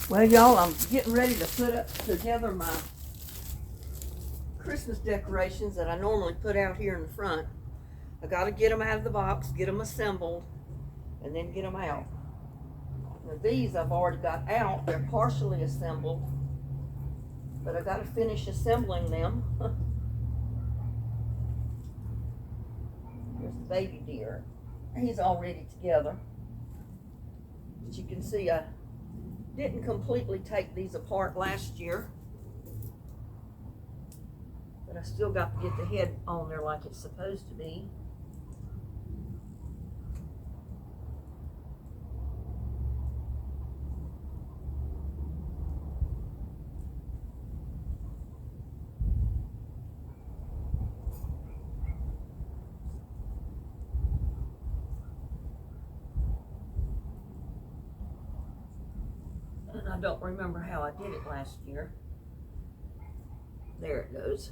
Well, y'all, I'm getting ready to put up together my Christmas decorations that I normally put out here in the front. I got to get them out of the box, get them assembled, and then get them out. Now these I've already got out. They're partially assembled, but I got to finish assembling them. Here's the baby deer. He's already together. But you can see I didn't completely take these apart last year, but I still got to get the head on there like it's supposed to be. And I don't remember how I did it last year. There it goes.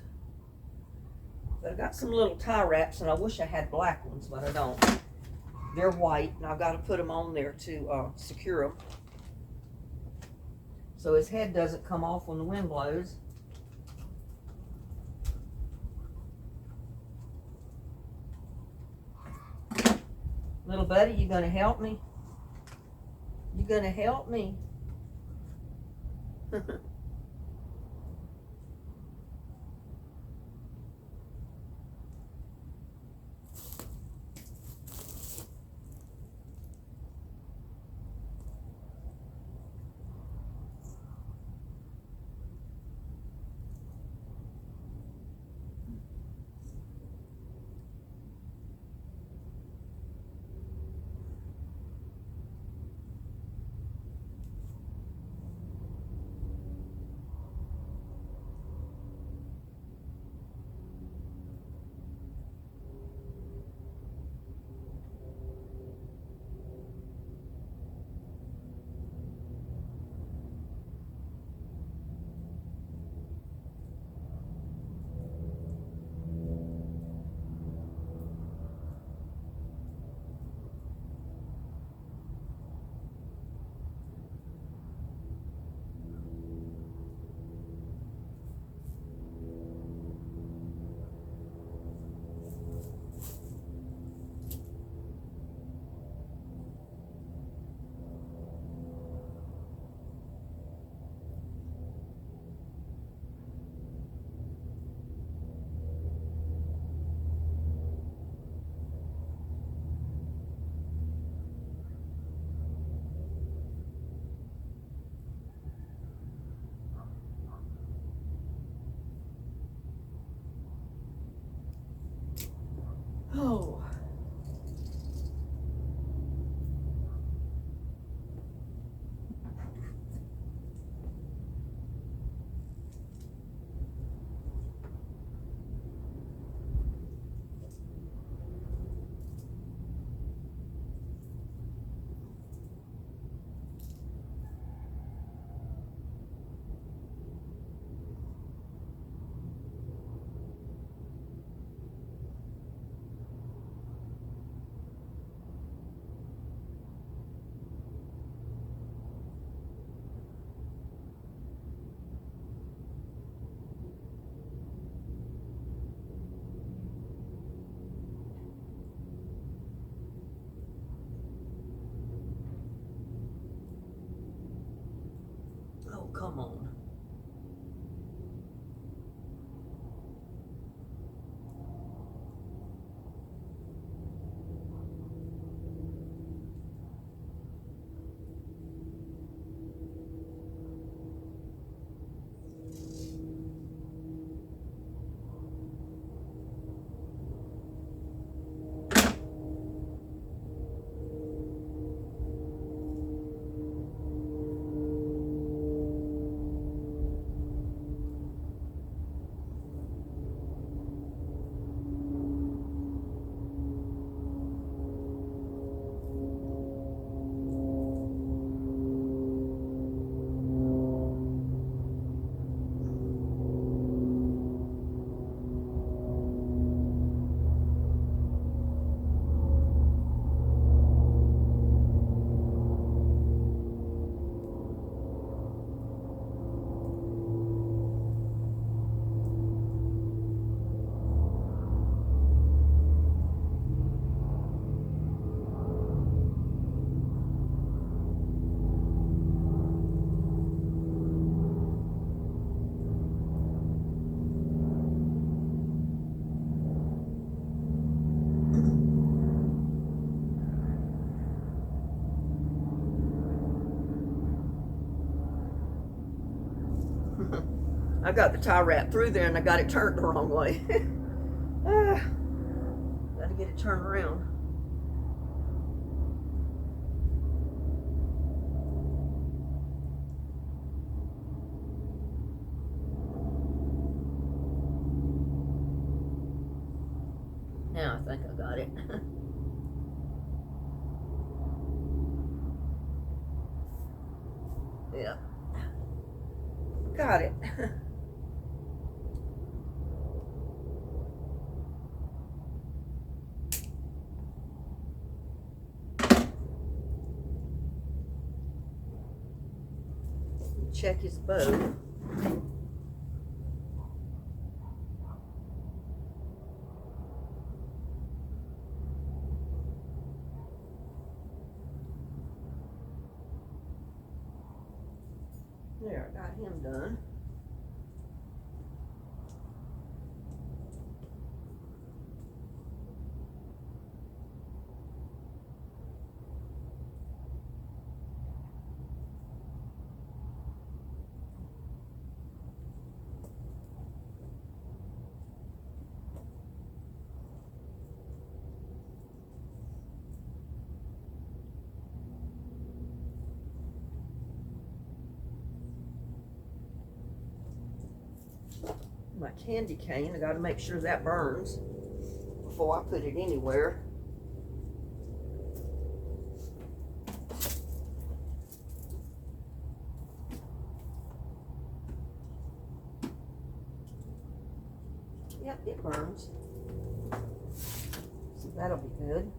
But I got some little tie wraps, and I wish I had black ones, but I don't. They're white, and I've got to put them on there to secure them, so his head doesn't come off when the wind blows. Little buddy, you gonna help me? You gonna help me? Oh. Oh, come on. I got the tie wrap through there and I got it turned the wrong way. Gotta get it turned around. Now I think I got it. Yeah. Got it. Check his bow. There, I got him done. My candy cane, I got to make sure that burns before I put it anywhere. Yep, it burns. So that'll be good.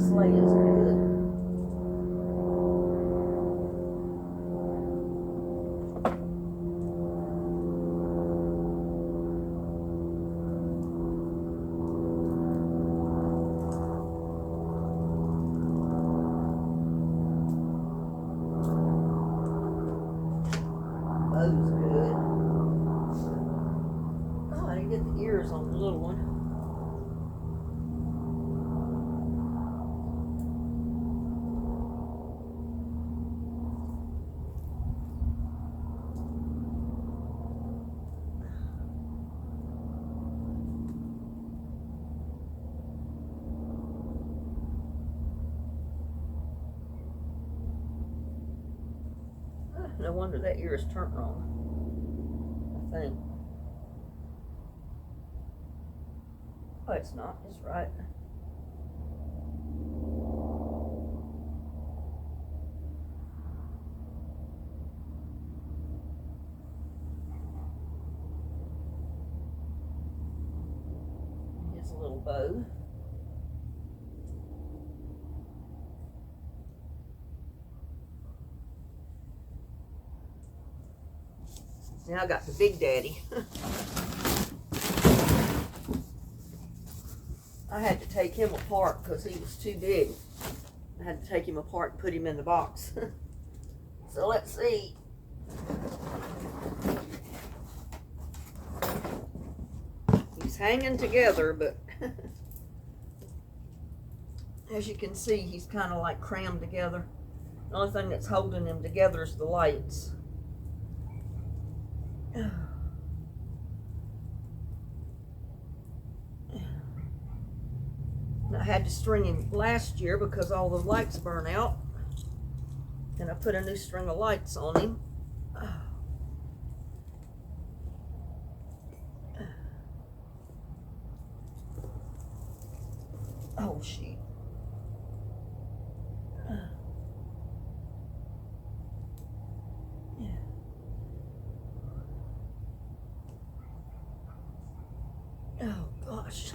Sleigh is good. Bow's good. Oh, I didn't get the ears on the little one. No wonder that ear is turned wrong, I think. Oh, it's not. It's right. Here's a little bow. Now I got the Big Daddy. I had to take him apart because he was too big. I had to take him apart and put him in the box. So let's see. He's hanging together, but as you can see, he's kind of like crammed together. The only thing that's holding him together is the lights. I had to string him last year because all the lights burn out, and I put a new string of lights on him. Oh, shit. Oh, gosh.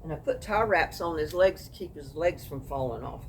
And I put tie wraps on his legs to keep his legs from falling off.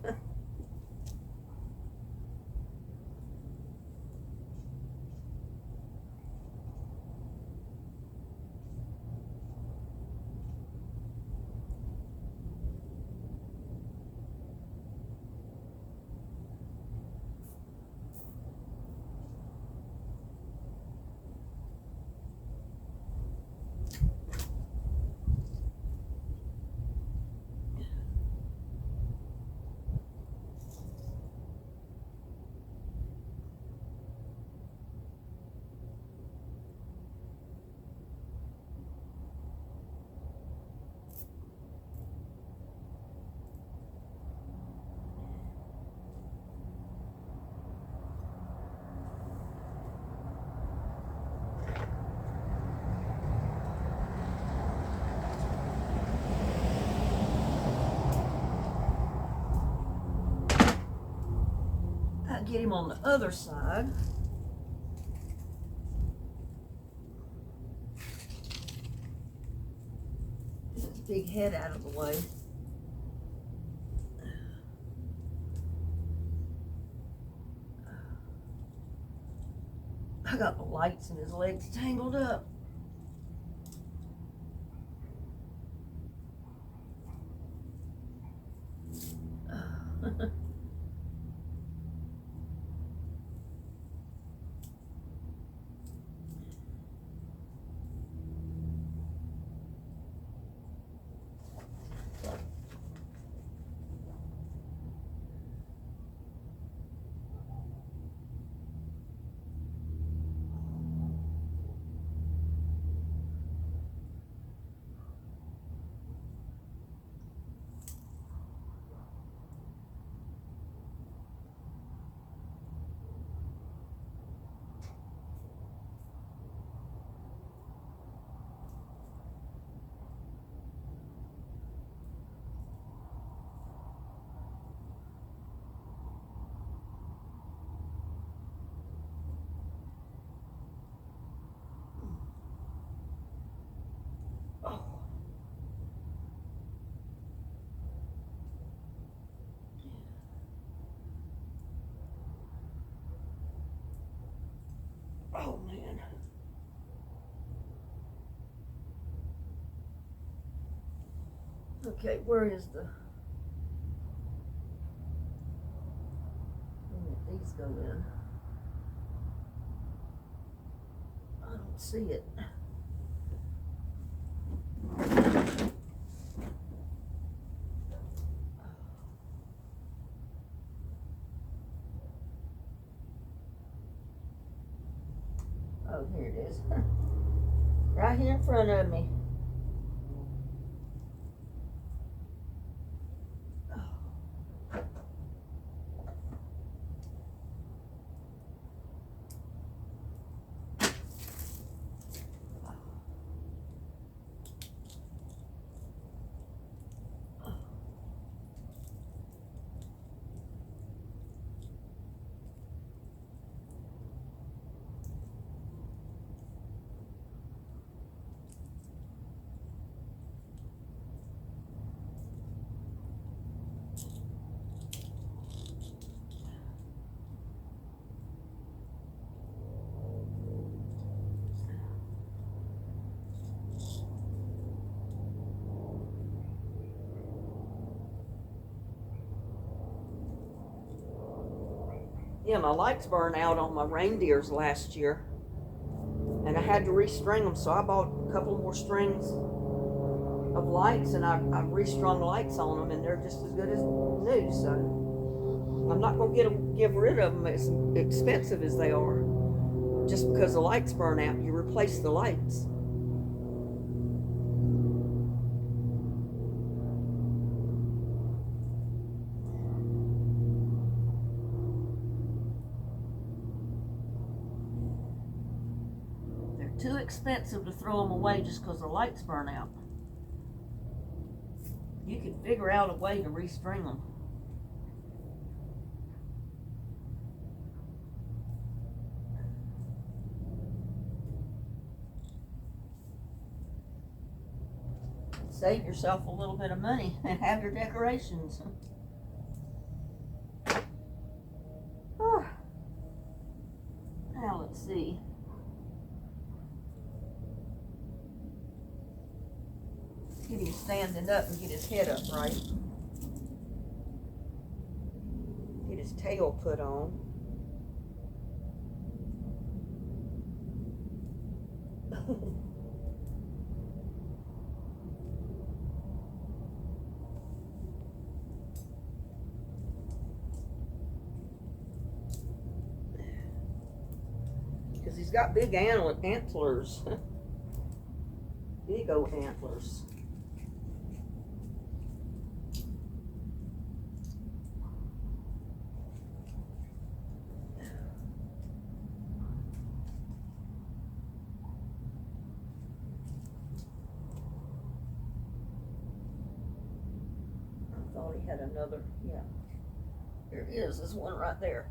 Get him on the other side. Get his big head out of the way. I got the lights and his legs tangled up. Oh man. Okay, where is the... These go in. I don't see it. Oh, here it is. Right here in front of me. Yeah, my lights burned out on my reindeers last year, and I had to restring them, so I bought a couple more strings of lights, and I restrung lights on them, and they're just as good as new. So I'm not going to give rid of them as expensive as they are. Just because the lights burn out, you replace the lights. Too expensive to throw them away just because the lights burn out. You can figure out a way to restring them. Let's save yourself a little bit of money and have your decorations. Now let's see. Get him standing up and get his head up right. Get his tail put on. Because he's got big antlers. Big old antlers. I thought he had another, yeah. There it is, there's one right there.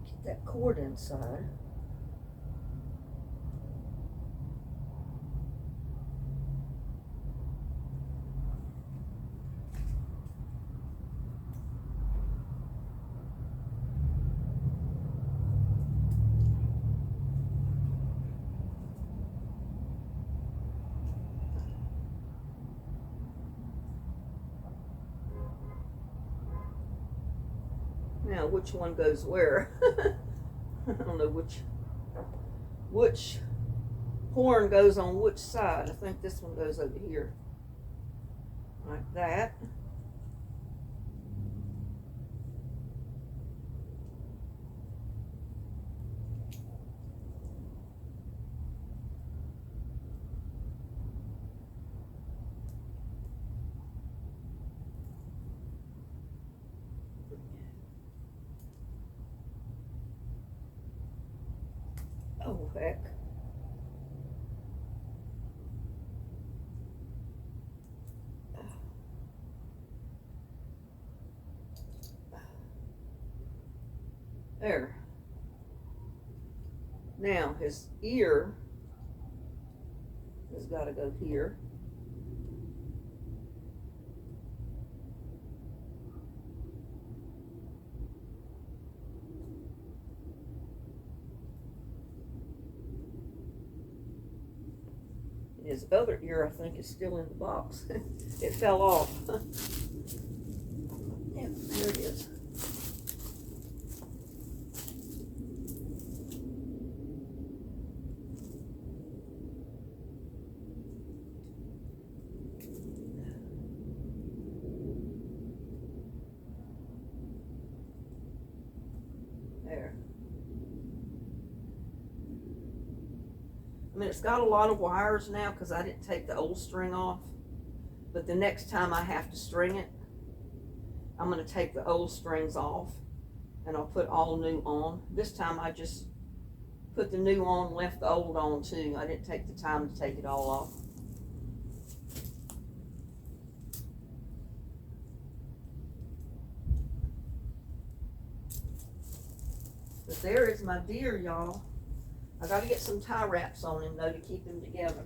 Get that cord inside. Now, which one goes where? I don't know which horn goes on which side. I think this one goes over here. Like that. Oh, heck. There. Now, his ear has got to go here. His other ear, I think, is still in the box. It fell off. Yep, there it is. There. I mean, it's got a lot of wires now because I didn't take the old string off. But the next time I have to string it, I'm going to take the old strings off and I'll put all new on. This time I just put the new on, left the old on too. I didn't take the time to take it all off. But there is my deer, y'all. I got to get some tie wraps on him though to keep him together.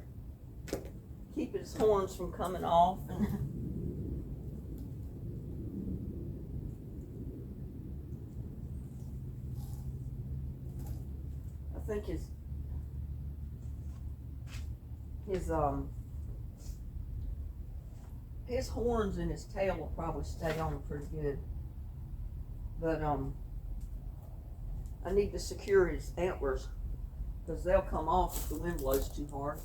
Keep his horns from coming off. I think his horns and his tail will probably stay on pretty good. But I need to secure his antlers because they'll come off if the wind blows too hard.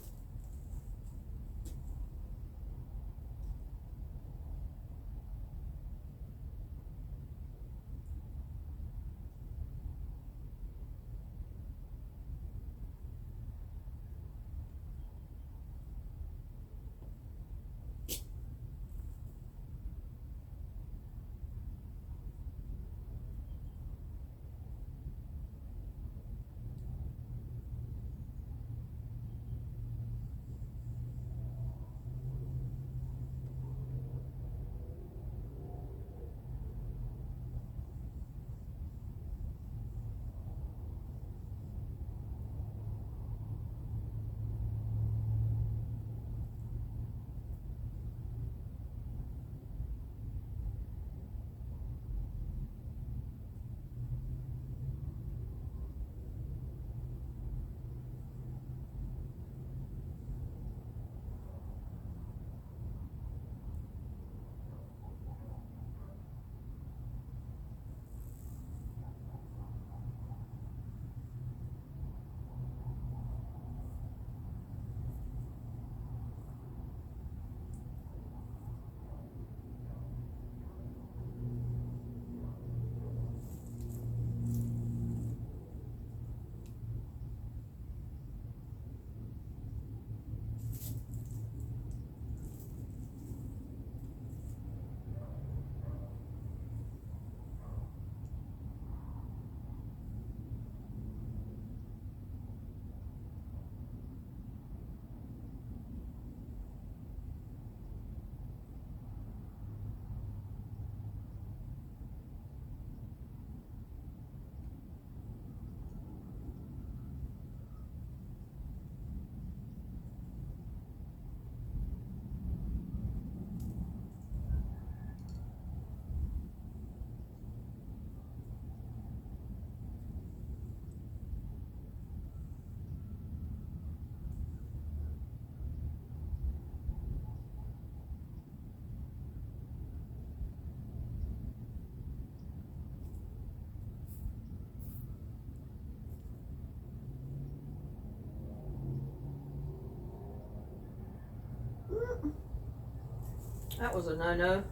That was a no-no.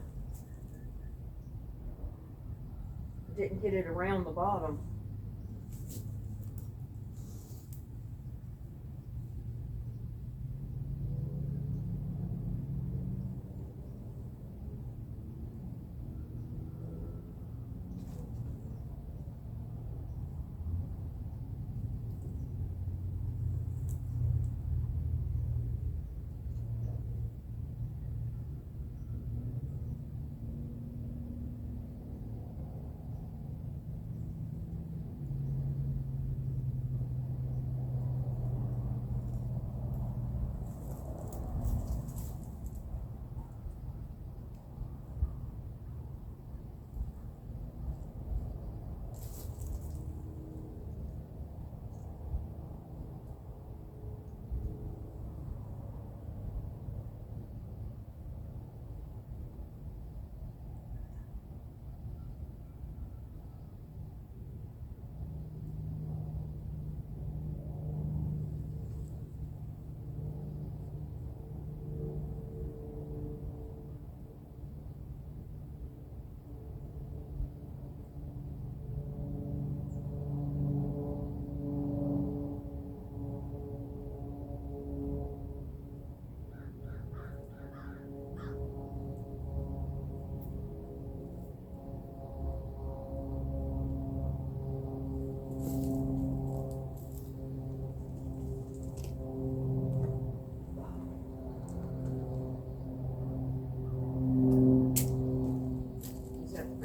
Didn't get it around the bottom.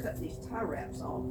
Cut these tie wraps off.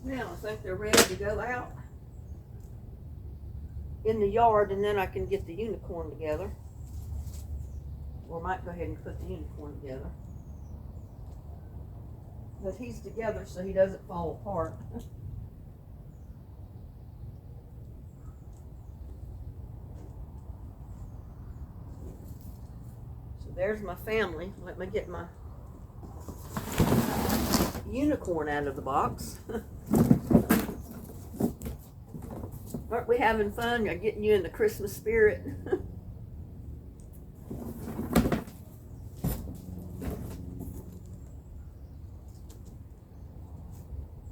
Now I think they're ready to go out in the yard, and then I can get the unicorn together. Or might go ahead and put the unicorn together. But he's together so he doesn't fall apart. So there's my family. Let me get my unicorn out of the box. Aren't we having fun? I'm getting you in the Christmas spirit.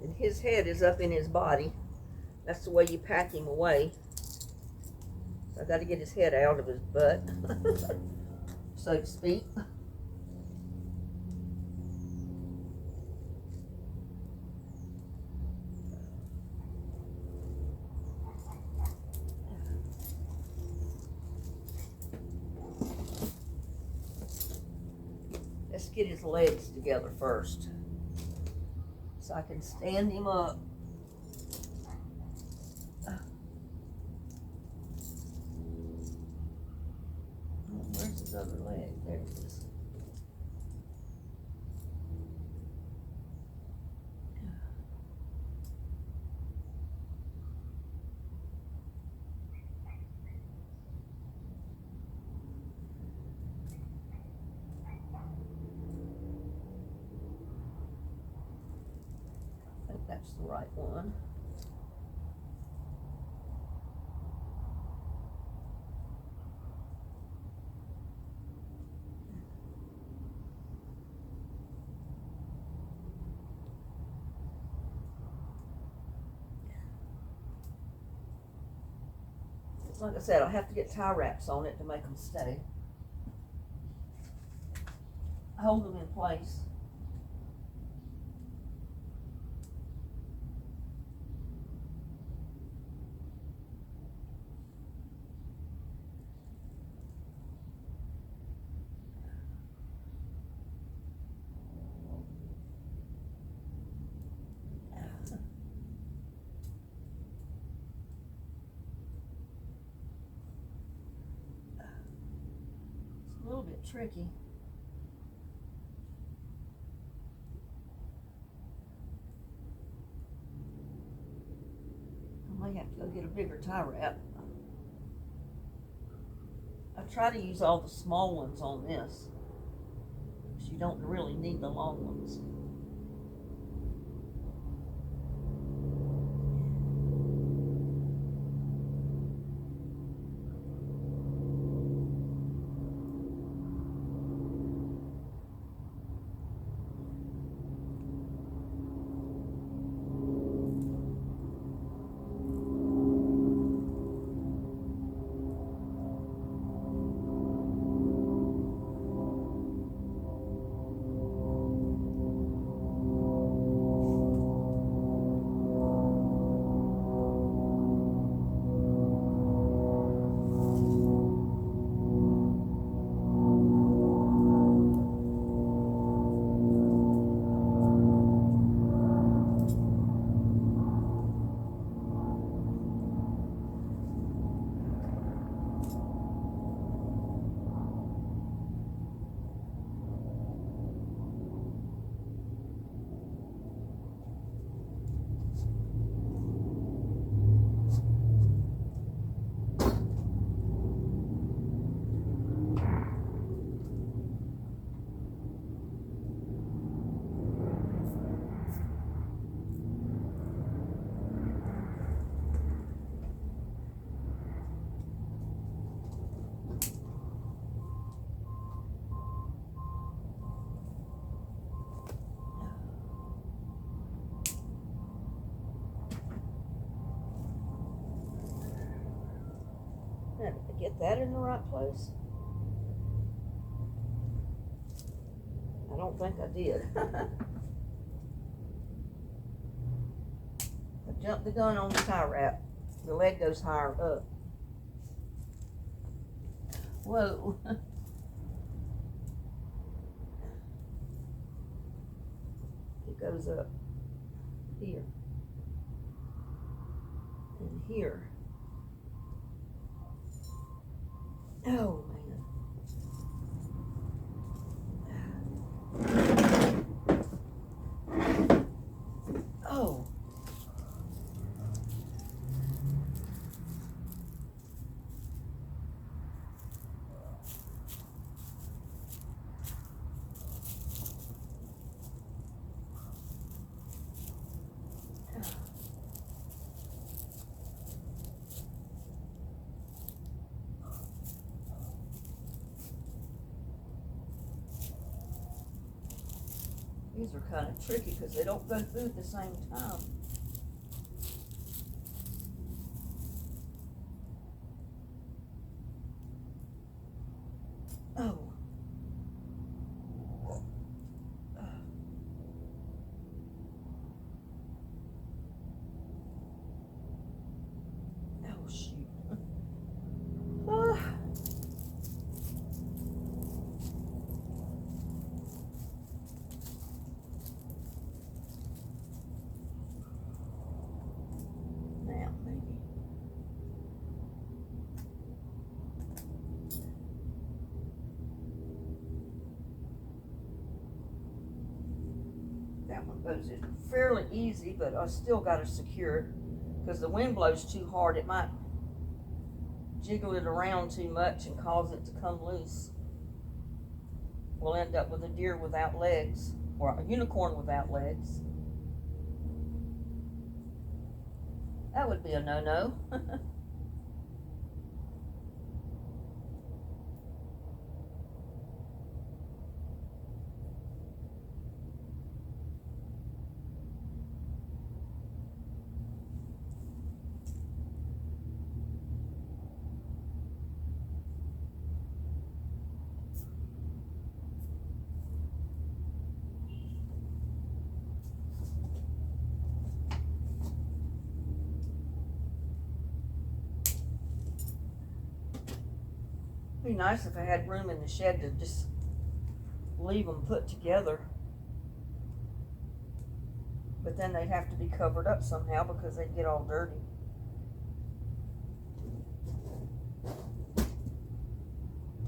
And his head is up in his body. That's the way you pack him away. So I got to get his head out of his butt, so to speak. Let's get his legs together first, so I can stand him up. Where's his other leg? There it is. that's the right one. Like I said, I'll have to get tie wraps on it to make them stay. Hold them in place. It's a little bit tricky. I may have to go get a bigger tie wrap. I try to use all the small ones on this, because you don't really need the long ones. Now, did I get that in the right place? I don't think I did. I jumped the gun on the tie wrap. The leg goes higher up. Whoa. It goes up here and here. Oh, man. Oh. These are kind of tricky because they don't go through at the same time. Oh. Oh, shoot. Now, maybe. That one goes in fairly easy, but I still got to secure it because the wind blows too hard. It might jiggle it around too much and cause it to come loose. We'll end up with a deer without legs, or a unicorn without legs. That would be a no-no. Be nice if I had room in the shed to just leave them put together. But then they'd have to be covered up somehow because they'd get all dirty.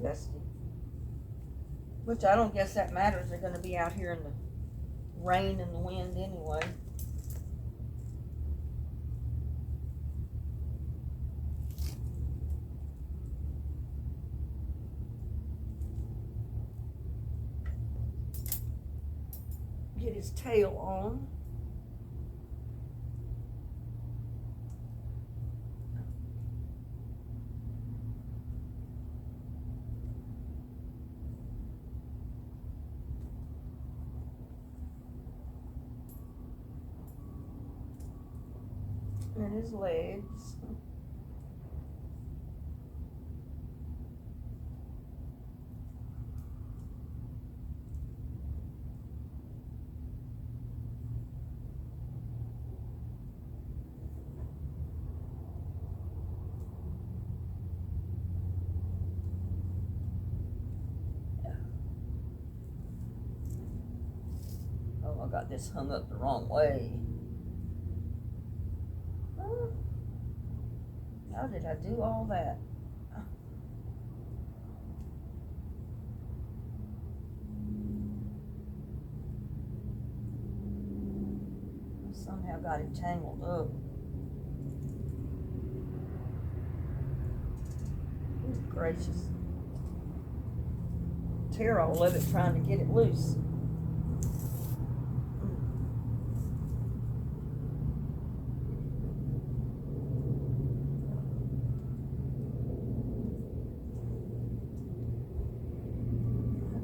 Dusty. Which I don't guess that matters. They're going to be out here in the rain and the wind anyway. Get his tail on. And his legs. Oh, I got this hung up the wrong way. How did I do all that? Somehow got it tangled up. Good gracious. Tear all of it trying to get it loose.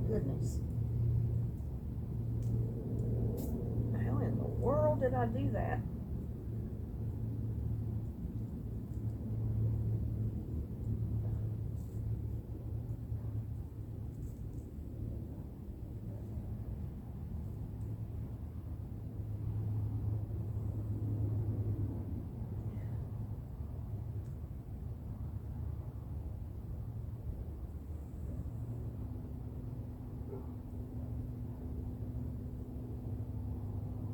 Goodness. How in the world did I do that?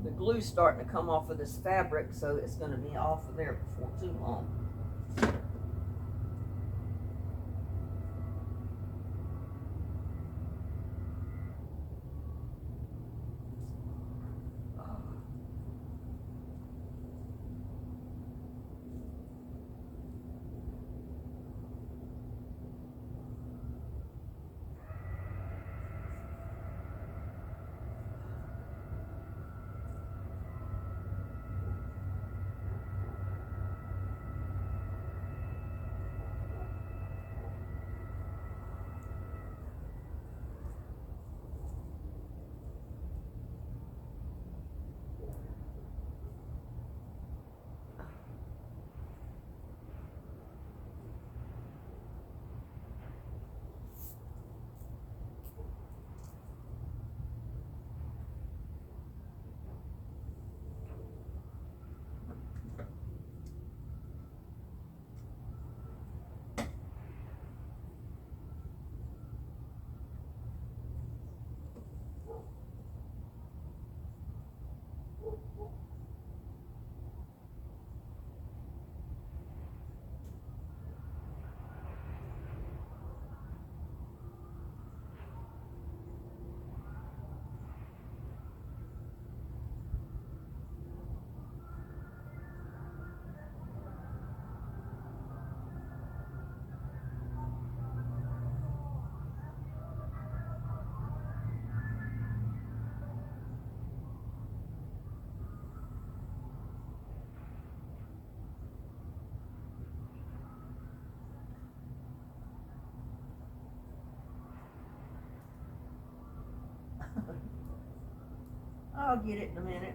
The glue's starting to come off of this fabric, so it's going to be off of there before too long. I'll get it in a minute.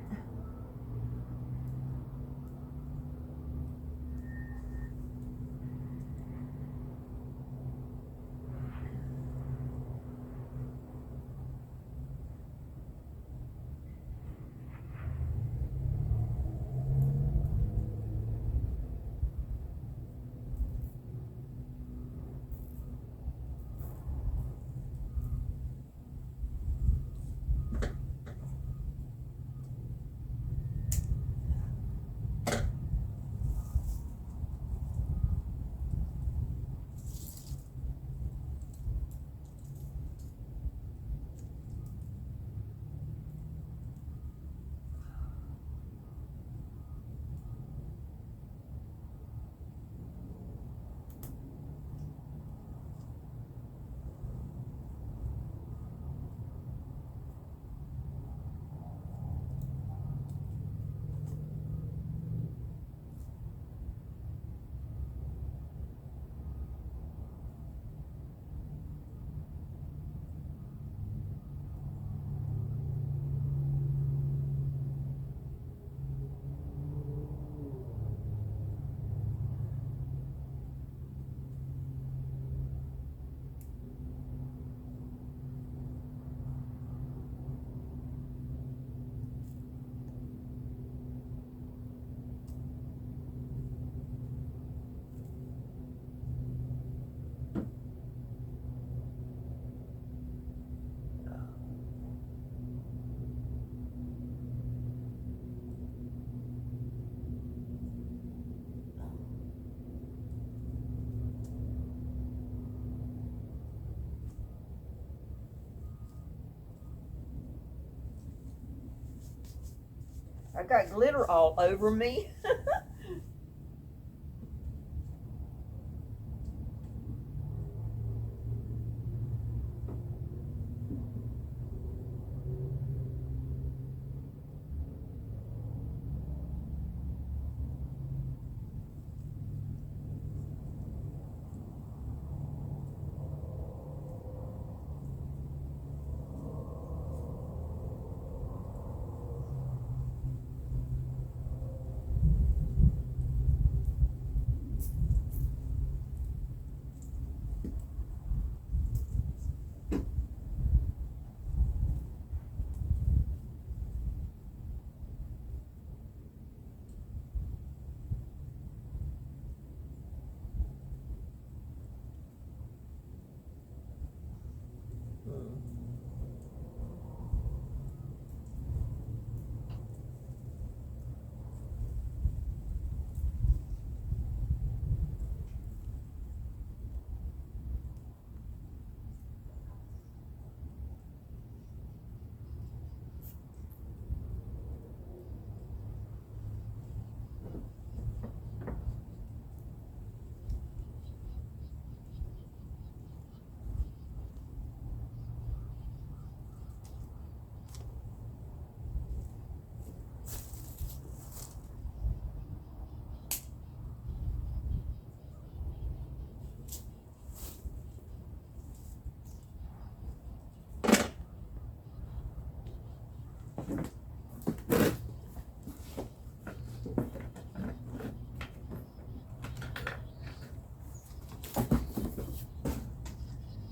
I got glitter all over me.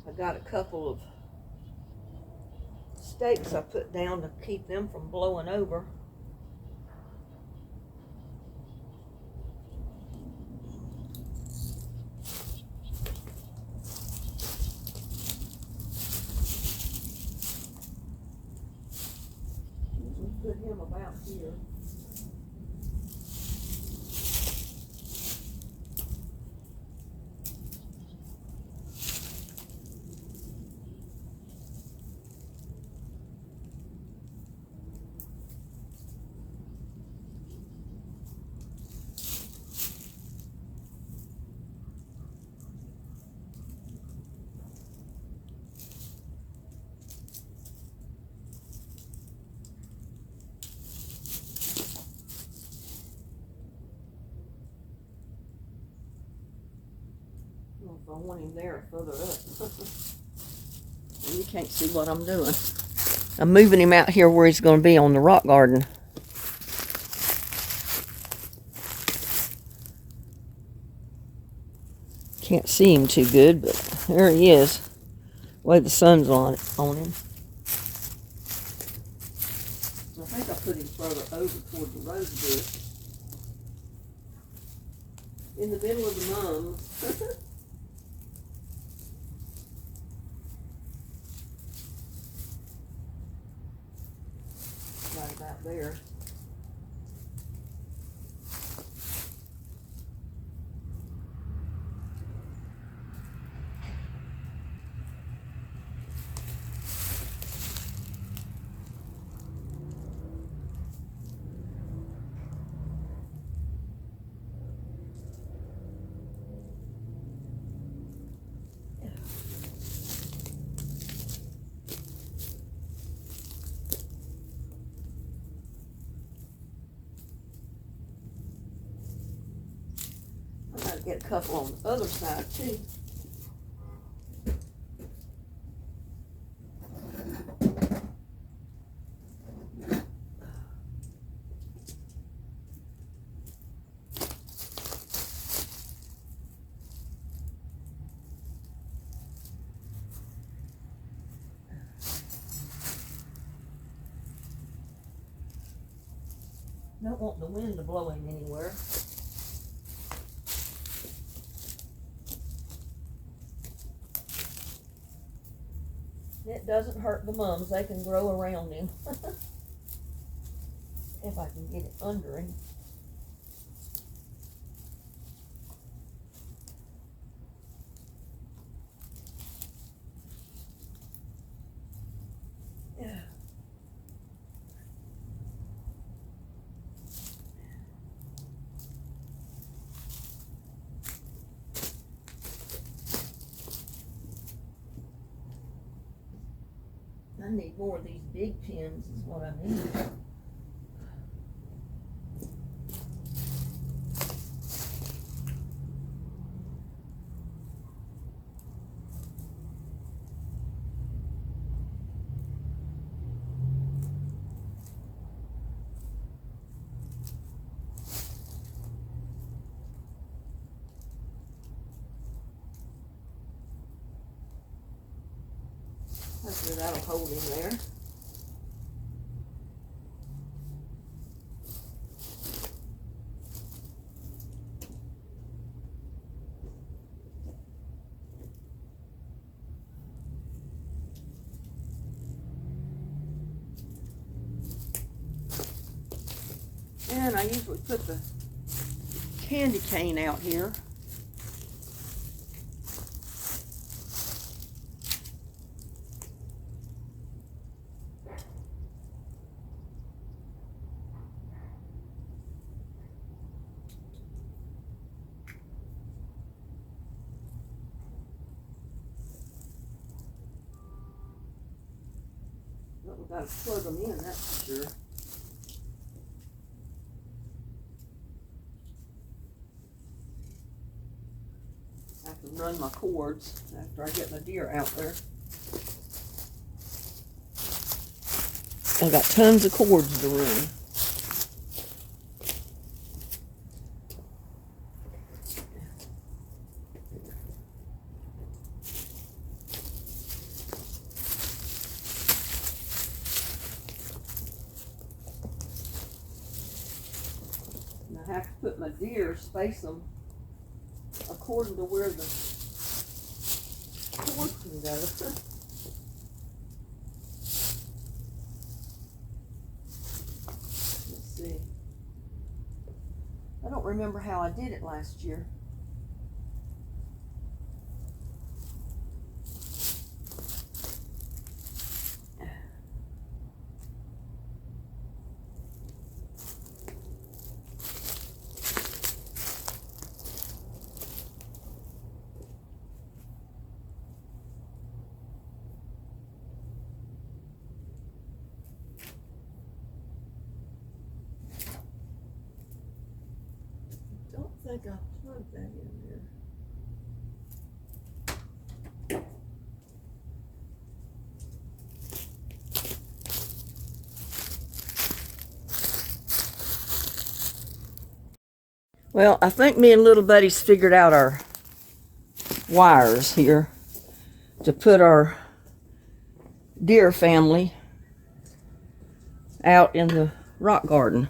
I got a couple of stakes I put down to keep them from blowing over. Put him about here. I want him there further up. You can't see what I'm doing. I'm moving him out here where he's going to be on the rock garden. Can't see him too good, but there he is. The way the sun's on him. I think I put him further over toward the rose bush. In the middle of the mums. Right about there. Get a couple on the other side too. Don't want the wind to blow him anywhere. It doesn't hurt the mums. They can grow around him. If I can get it under him. Yeah. I need more of these big pins is what I need. Hopefully that'll hold him there. And I usually put the candy cane out here. But we've got to plug them in, that's for sure. I can run my cords after I get my deer out there. I've got tons of cords to run. And I have to put my deer, space them according to where the cord can go. Let's see. I don't remember how I did it last year. I think I plugged that in there. Well, I think me and little buddy's figured out our wires here to put our deer family out in the rock garden.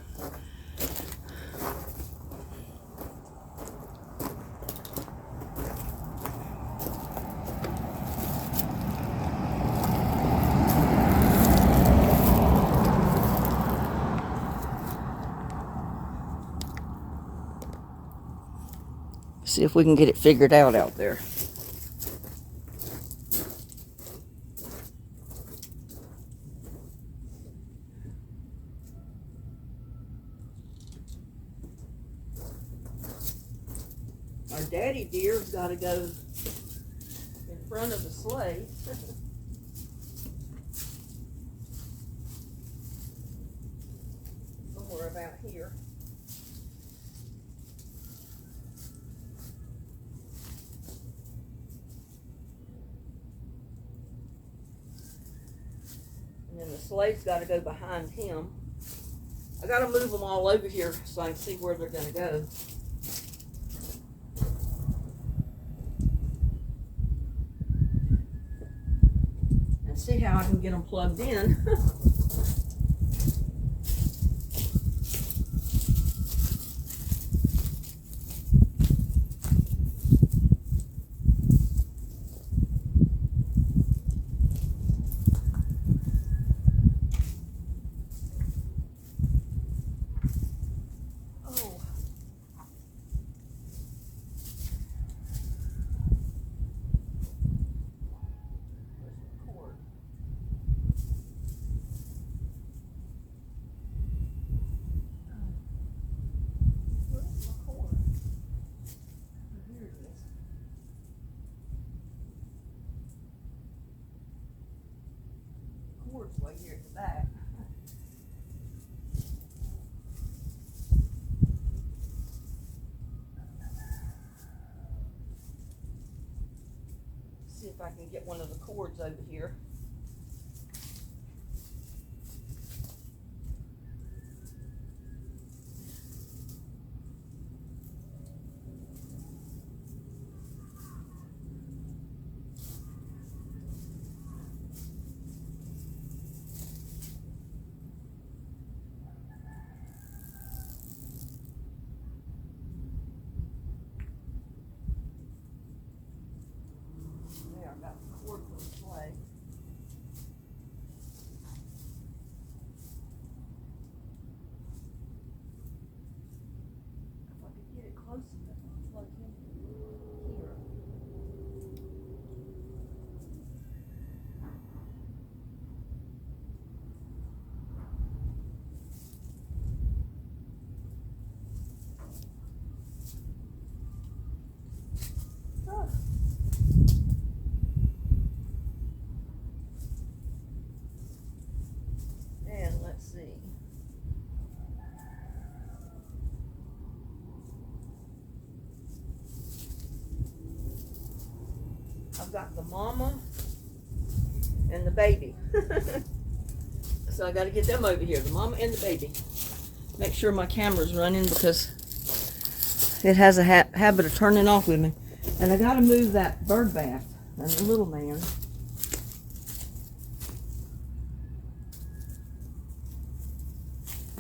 See if we can get it figured out there. Our daddy deer's got to go in front of the sleigh. Somewhere about here. And then the sleigh's got to go behind him. I got to move them all over here so I can see where they're going to go. And see how I can get them plugged in. Way here at the back. See if I can get one of the cords over here. I've got the cord for the sleigh. If I could get it close enough to plug in here. Oh. And let's see. I've got the mama and the baby. So I got to get them over here, the mama and the baby. Make sure my camera's running because it has a habit of turning off with me. And I got to move that bird bath and the little man.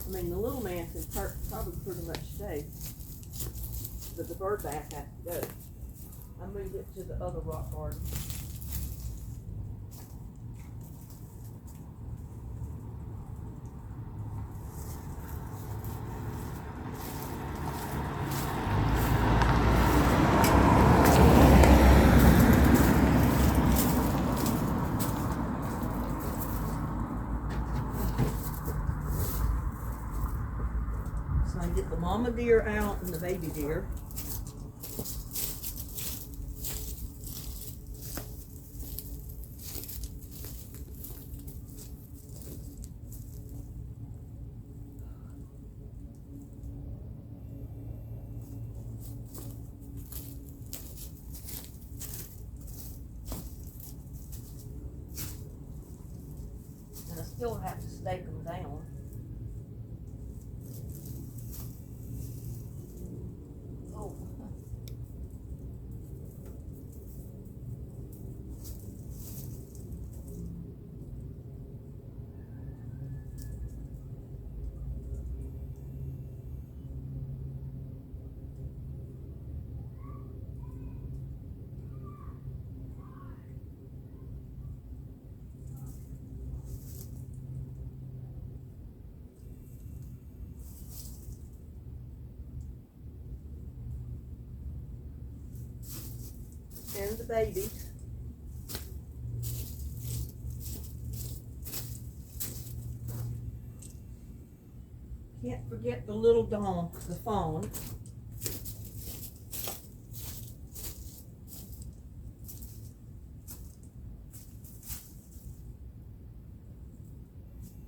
I mean, the little man can probably pretty much stay, but the bird bath has to go. I moved it to the other rock garden. So I get the mama deer out and the baby deer. And I still have to stake them down. baby. Can't forget the little dog, the fawn.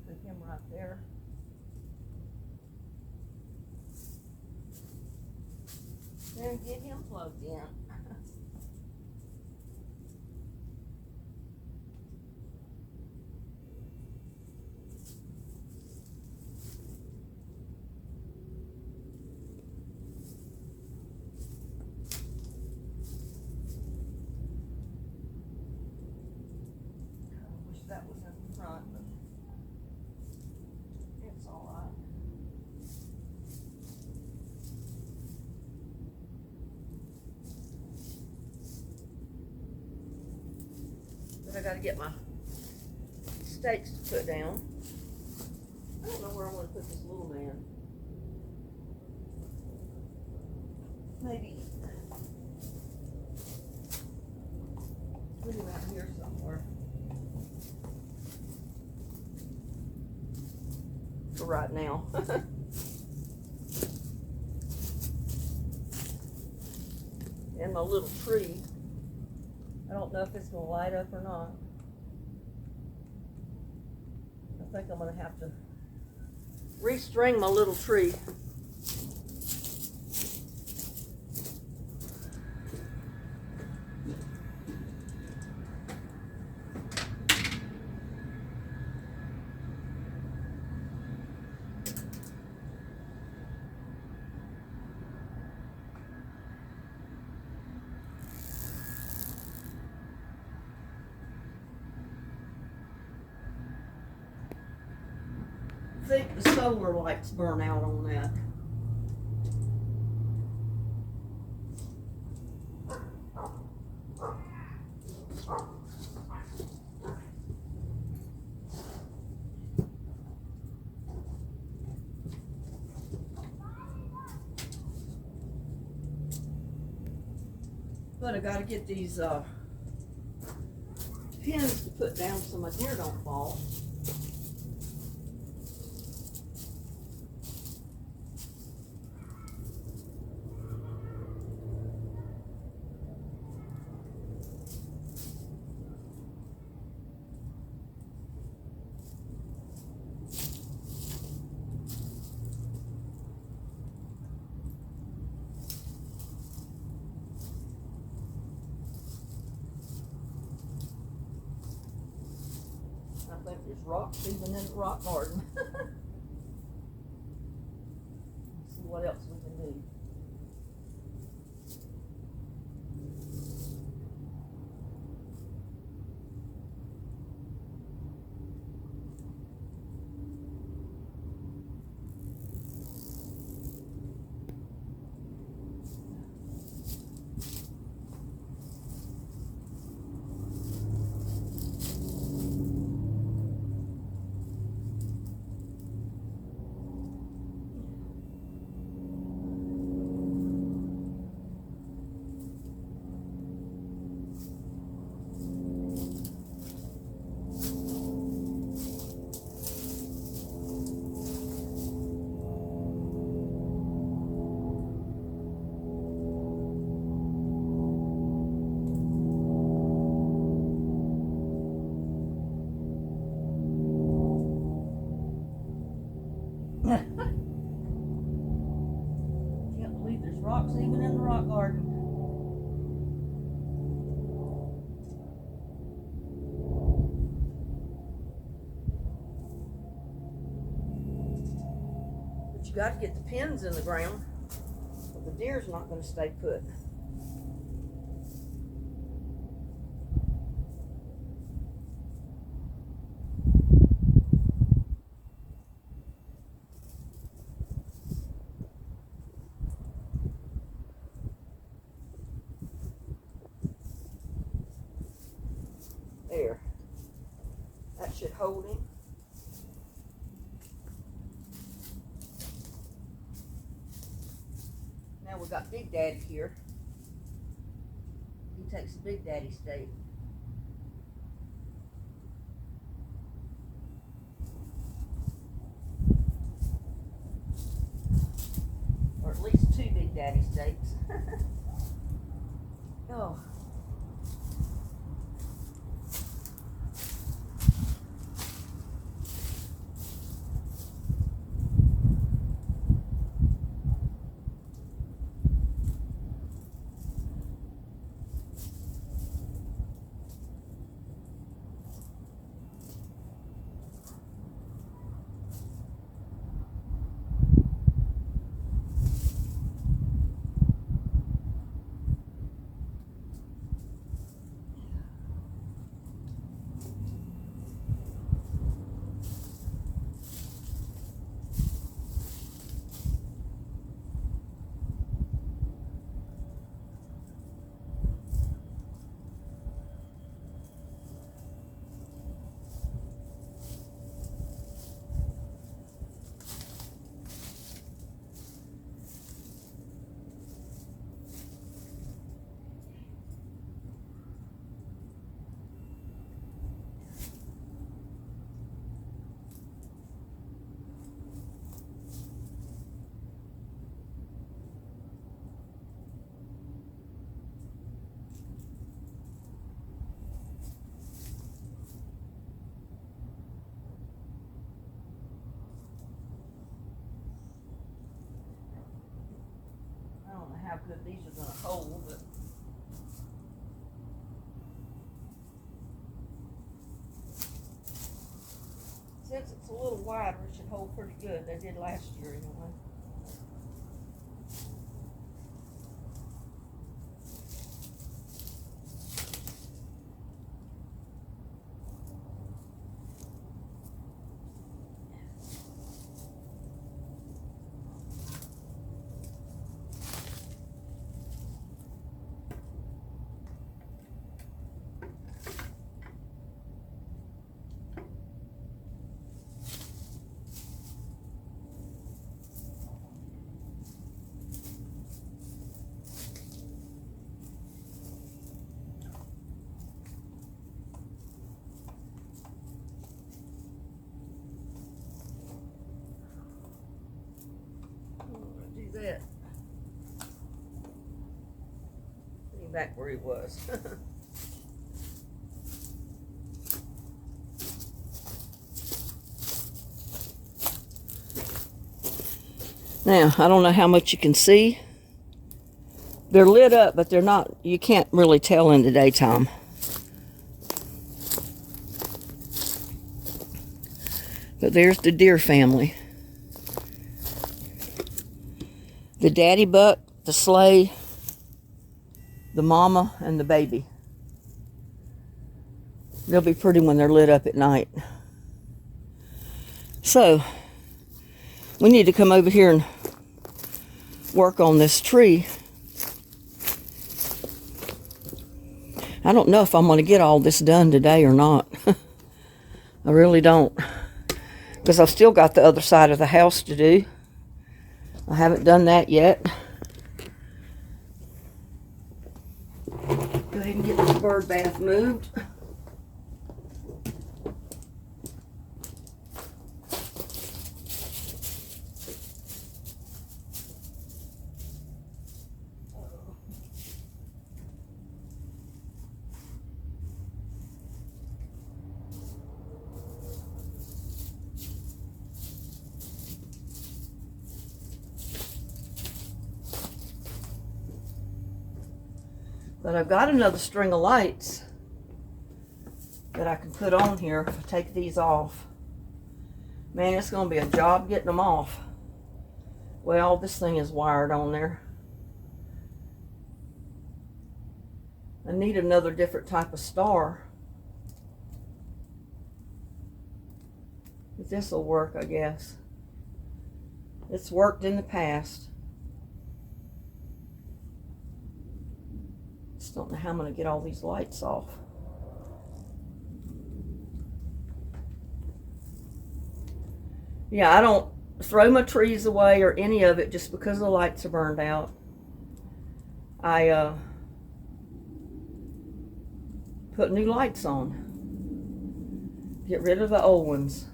Put him right there. And get him plugged in. That was in the front, but it's all right. But I got to get my stakes to put down. I don't know where I want to put this little man. Maybe put him out here somewhere. For right now. And my little tree. I don't know if it's going to light up or not. I think I'm going to have to restring my little tree. I think the solar lights burn out on that. But I gotta get these pins to put down so my deer don't fall. I think there's rocks even in the rock garden. Let's see what else we can do. Can't believe there's rocks even in the rock garden. But you got to get the pins in the ground, or the deer's not going to stay put. There. That should hold him. Now we got Big Daddy here. He takes the Big Daddy stake. Or at least 2 Big Daddy stakes. Oh. I don't know how good these are going to hold, but since it's a little wider, it should hold pretty good. They did last year anyway. Do that. Put him back where he was. Now, I don't know how much you can see. They're lit up, but they're not, you can't really tell in the daytime. But there's the deer family. The daddy buck, the sleigh, the mama, and the baby. They'll be pretty when they're lit up at night. So, we need to come over here and work on this tree. I don't know if I'm going to get all this done today or not. I really don't. Because I've still got the other side of the house to do. I haven't done that yet. Go ahead and get this bird bath moved. But I've got another string of lights that I can put on here if I take these off. Man, it's going to be a job getting them off. Well, this thing is wired on there. I need another different type of star. But this will work, I guess. It's worked in the past. Just don't know how I'm going to get all these lights off. Yeah, I don't throw my trees away or any of it just because the lights are burned out. I put new lights on. Get rid of the old ones.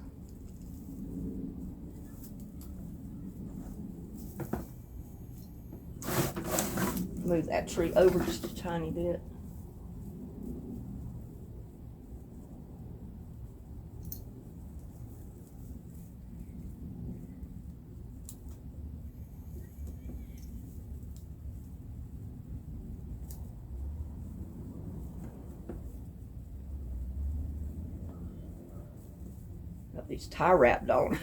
Move that tree over just a tiny bit. Got these tie wrapped on.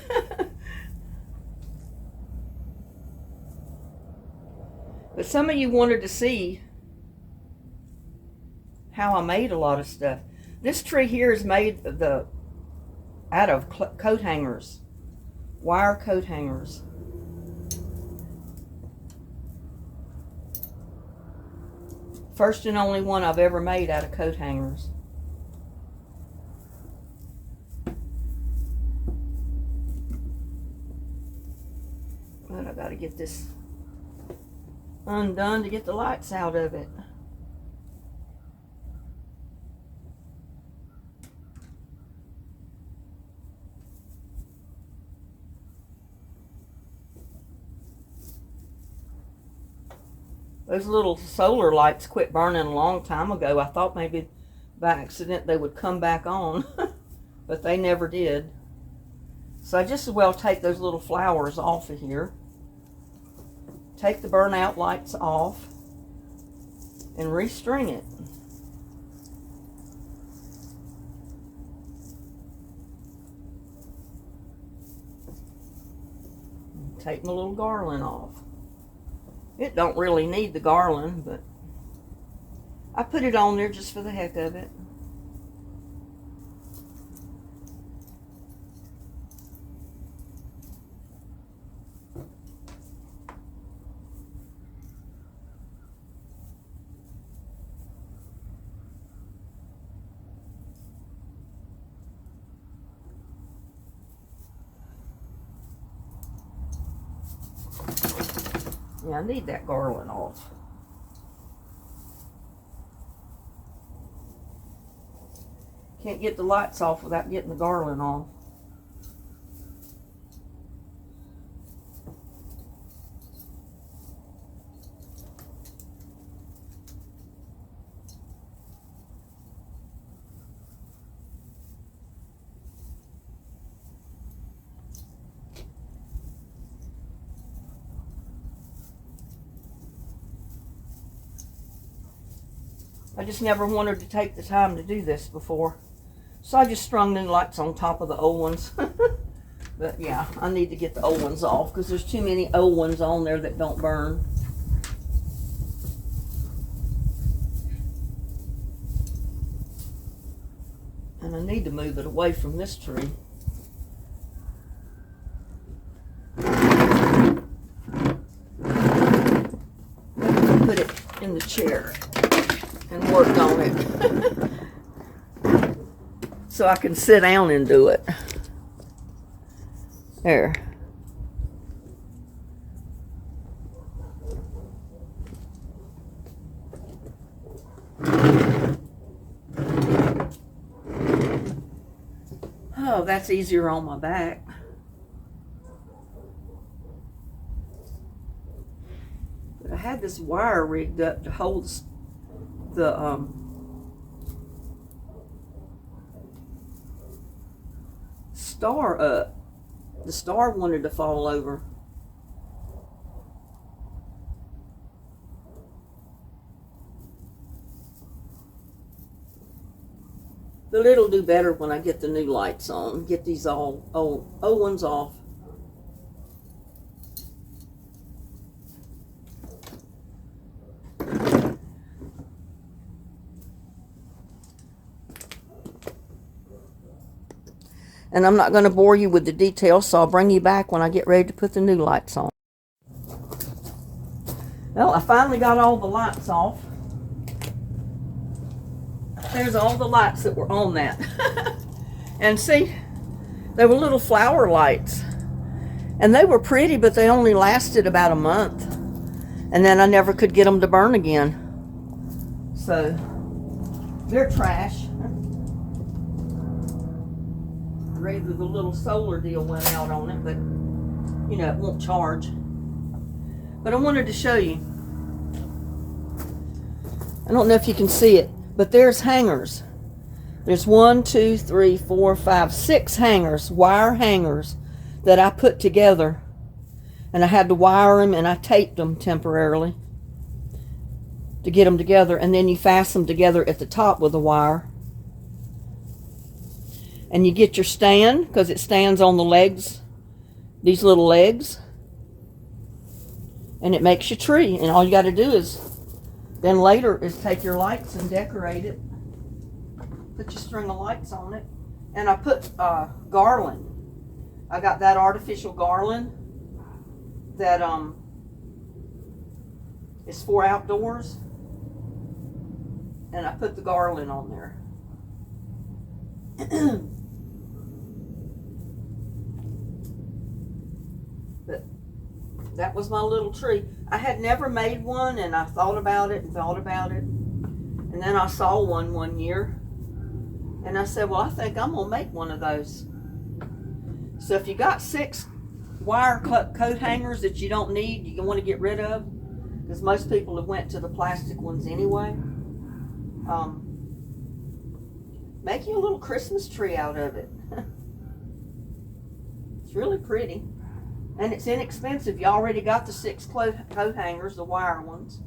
But some of you wanted to see how I made a lot of stuff. This tree here is made out of coat hangers, wire coat hangers. First and only one I've ever made out of coat hangers. But I gotta get this undone to get the lights out of it. Those little solar lights quit burning a long time ago. I thought maybe by accident they would come back on, but they never did. So I just as well take those little flowers off of here. Take the burnout lights off and restring it. Take my little garland off. It don't really need the garland, but I put it on there just for the heck of it. Yeah, I need that garland off. Can't get the lights off without getting the garland on. I just never wanted to take the time to do this before. So I just strung new lights on top of the old ones. But yeah, I need to get the old ones off because there's too many old ones on there that don't burn. And I need to move it away from this tree. Put it in the chair and work on it. So I can sit down and do it. There. Oh, that's easier on my back. But I had this wire rigged up to hold the star up. The star wanted to fall over. But it'll do better when I get the new lights on. Get these old ones off. And I'm not going to bore you with the details, so I'll bring you back when I get ready to put the new lights on. Well, I finally got all the lights off. There's all the lights that were on that. And see, they were little flower lights. And they were pretty, but they only lasted about a month. And then I never could get them to burn again. So, They're trash. Rather the little solar deal went out on it, but you know, it won't charge. But I wanted to show you. I don't know if you can see it, but there's hangers. There's 1, 2, 3, 4, 5, 6 hangers, wire hangers that I put together. And I had to wire them, and I taped them temporarily to get them together. And then you fasten them together at the top with a wire. And you get your stand, because it stands on the legs, these little legs. And it makes your tree. And all you got to do is, then later, is take your lights and decorate it. Put your string of lights on it. And I put garland. I got that artificial garland that is for outdoors. And I put the garland on there. But that was my little tree. I had never made one, and I thought about it and thought about it. And then I saw one year, and I said, well, I think I'm going to make one of those. So if you got 6 wire coat hangers that you don't need, you want to get rid of, because most people have went to the plastic ones anyway, make you a little Christmas tree out of it. It's really pretty. And it's inexpensive. You already got the 6 coat hangers, the wire ones.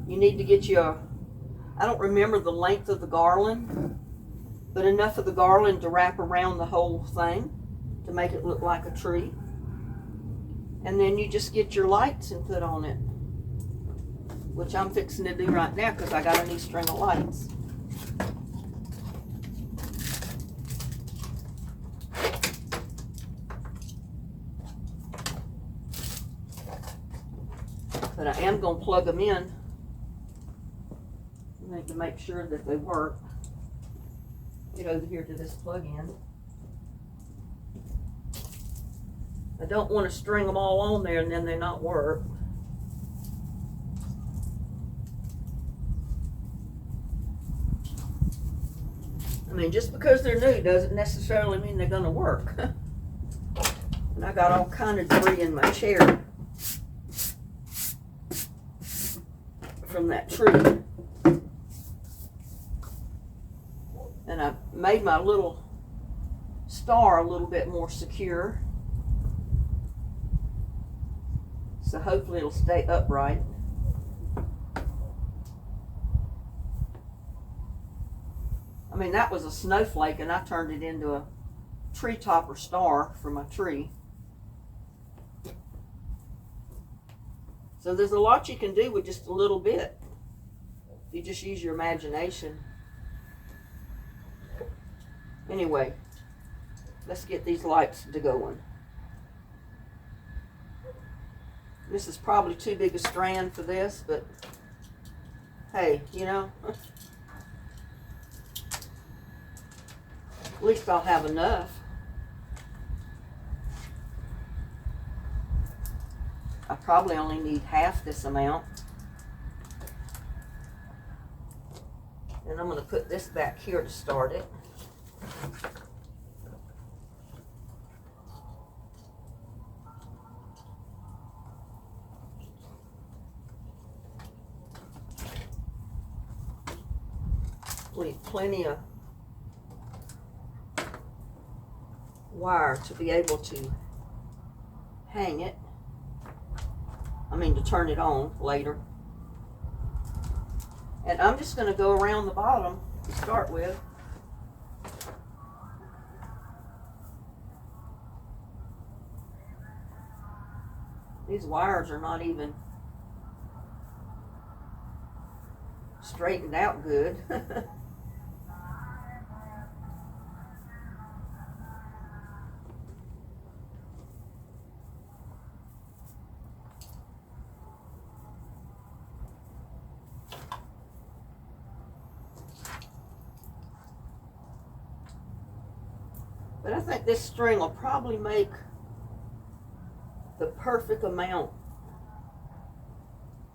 You need to get you a, I don't remember the length of the garland, but enough of the garland to wrap around the whole thing to make it look like a tree. And then you just get your lights and put on it, which I'm fixing to do right now because I got a new string of lights. But I am going to plug them in. I need to make sure that they work. Get over here to this plug-in. I don't want to string them all on there and then they not work. I mean, just because they're new doesn't necessarily mean they're going to work. And I got all kind of debris in my chair from that tree. And I made my little star a little bit more secure. So hopefully it'll stay upright. I mean, that was a snowflake and I turned it into a tree topper star for my tree. So there's a lot you can do with just a little bit. You just use your imagination. Anyway, let's get these lights to going. This is probably too big a strand for this, but hey, you know, at least I'll have enough. I probably only need half this amount. And I'm going to put this back here to start it. Leave plenty of wire to be able to hang it. I mean, to turn it on later. And I'm just going to go around the bottom to start with. These wires are not even straightened out good. But I think this string will probably make the perfect amount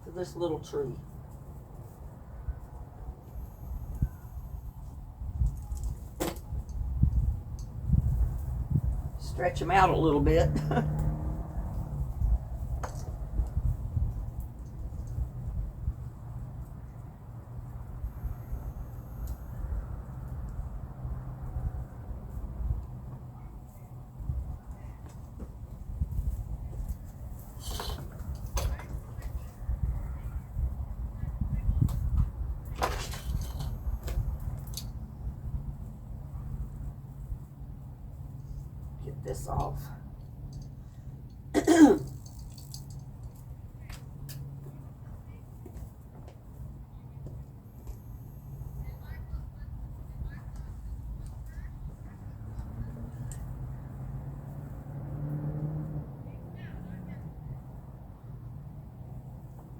for this little tree. Stretch them out a little bit. Get this off.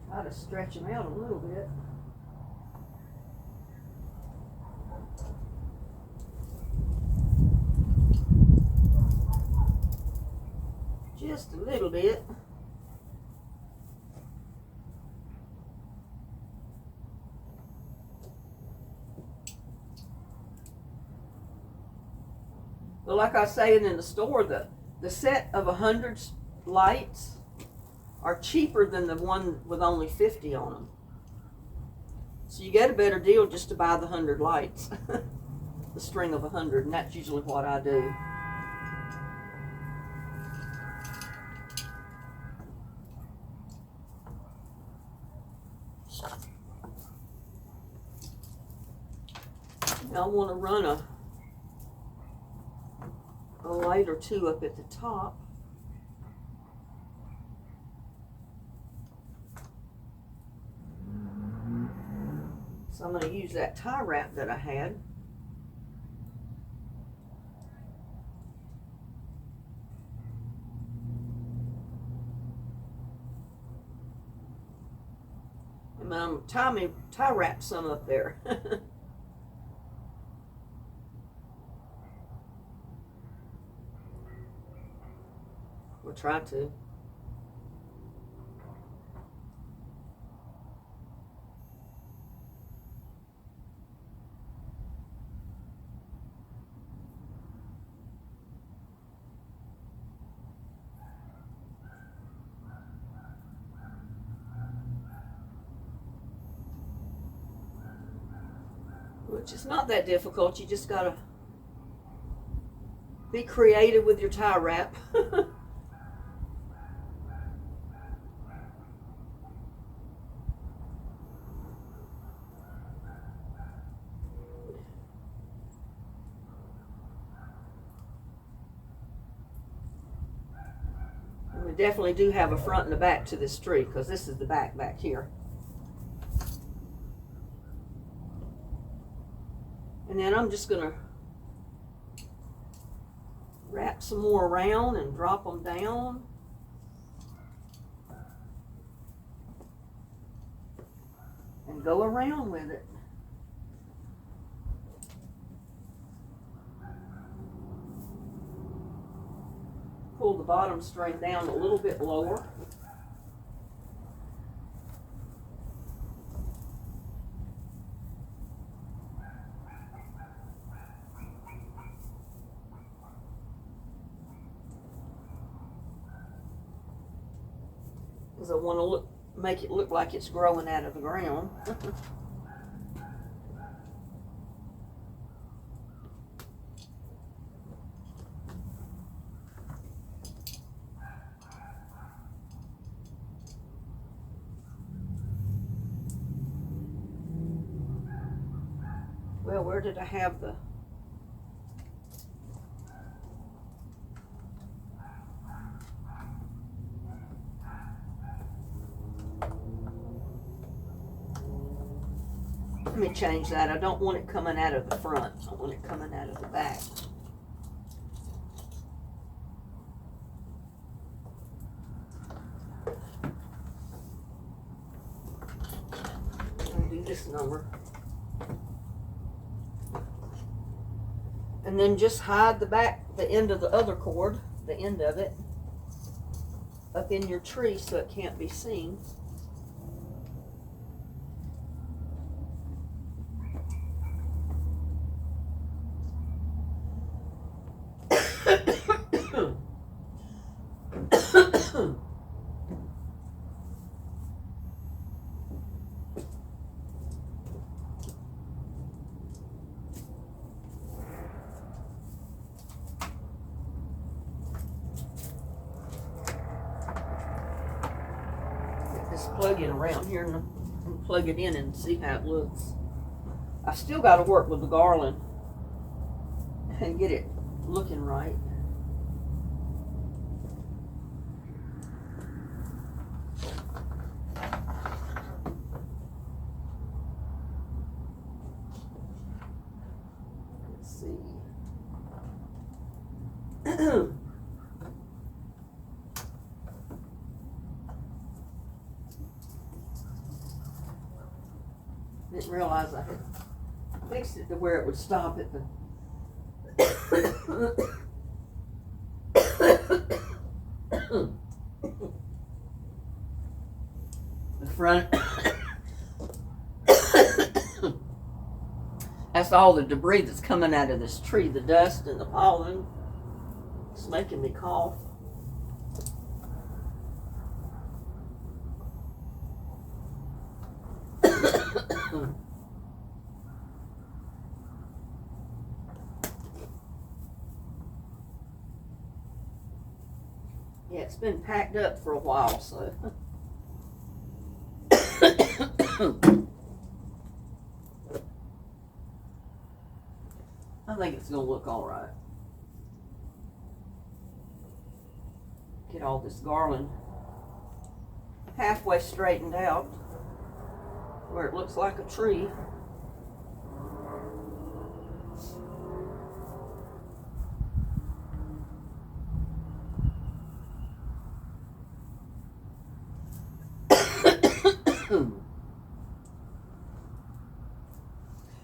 Try to stretch them out a little bit. Just a little bit. But like I was saying in the store, the set of 100 lights are cheaper than the one with only 50 on them. So you get a better deal just to buy the 100 lights. The string of 100, and that's usually what I do. Now I want to run a light or two up at the top. So I'm going to use that tie wrap that I had. And I'm tie wrap some up there. We'll try to. Which is not that difficult. You just gotta be creative with your tie wrap. We definitely do have a front and a back to this tree, because this is the back here. And then I'm just going to wrap some more around and drop them down. And go around with it. Pull the bottom string down a little bit lower. Because I want to make it look like it's growing out of the ground. Well, where did I have the... Let me change that. I don't want it coming out of the front. I want it coming out of the back. I'll do this number. And then just hide the back, the end of the other cord, the end of it, up in your tree so it can't be seen. Get this plug-in around here and plug it in and see how it looks. I still got to work with the garland and get it looking right. Let's see. Didn't realize I had fixed it to where it would stop at the the front. That's all the debris that's coming out of this tree, the dust and the pollen. It's making me cough. Yeah, it's been packed up for a while, so. I think it's gonna look all right. Get all this garland halfway straightened out where it looks like a tree.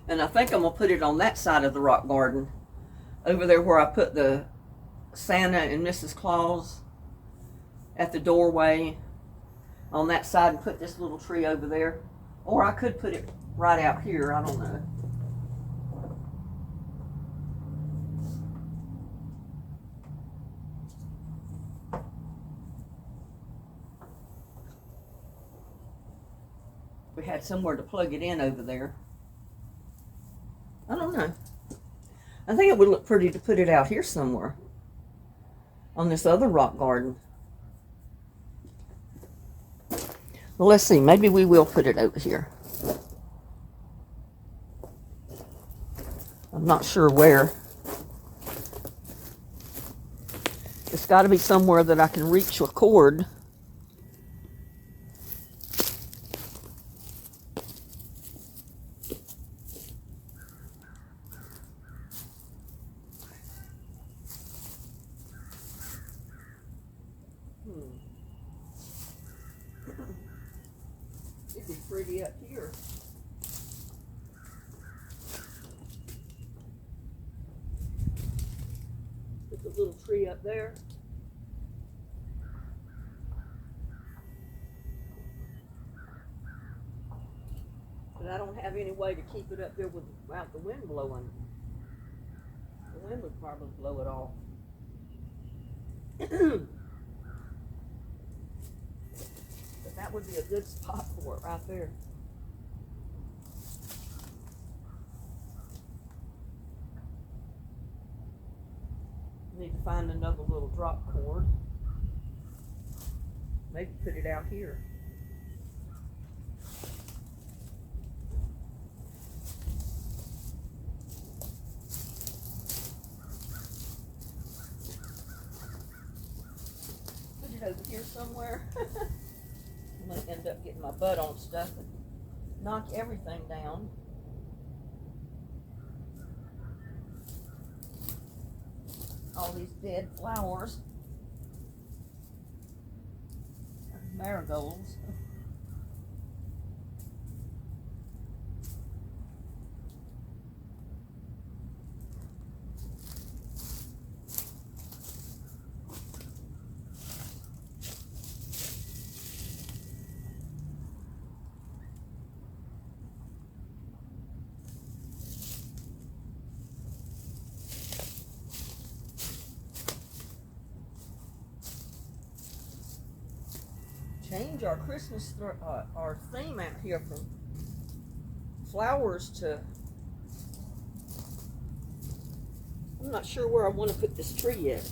And I think I'm gonna put it on that side of the rock garden, over there where I put the Santa and Mrs. Claus at the doorway, on that side, and put this little tree over there. Or I could put it right out here, I don't know. We had somewhere to plug it in over there. I don't know. I think it would look pretty to put it out here somewhere on this other rock garden. Well, let's see. Maybe we will put it over here. I'm not sure where. It's got to be somewhere that I can reach a cord. It'd be pretty up here. Put the little tree up there. But I don't have any way to keep it up there without the wind blowing. The wind would probably blow it off. But that would be a good spot for it right there. Need to find another little drop cord. Maybe put it out here. Put it over here somewhere. I'm going to end up getting my butt on stuff and knock everything down. All these dead flowers. Marigolds. change our Christmas, our theme out here from flowers to, I'm not sure where I want to put this tree yet.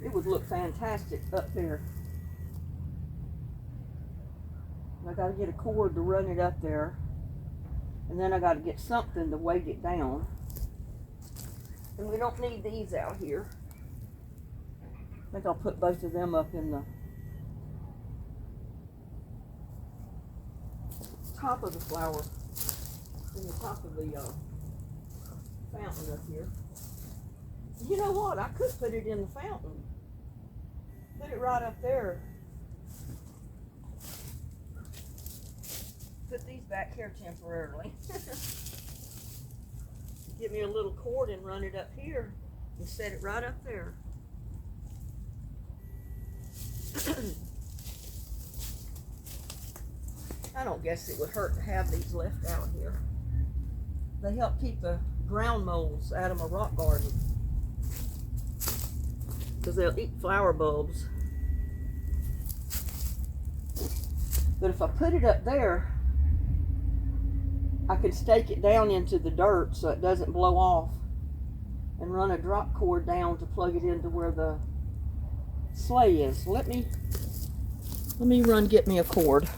It would look fantastic up there. I gotta get a cord to run it up there. And then I gotta get something to weight it down. And we don't need these out here. I think I'll put both of them up in the top of the flower, in the top of the fountain up here. You know what? I could put it in the fountain. Put it right up there. Put these back here temporarily. Get me a little cord and run it up here and set it right up there. I don't guess it would hurt to have these left out here. They help keep the ground moles out of my rock garden, because they'll eat flower bulbs. But if I put it up there, I could stake it down into the dirt so it doesn't blow off, and run a drop cord down to plug it into where the sleigh is. Let me get me a cord.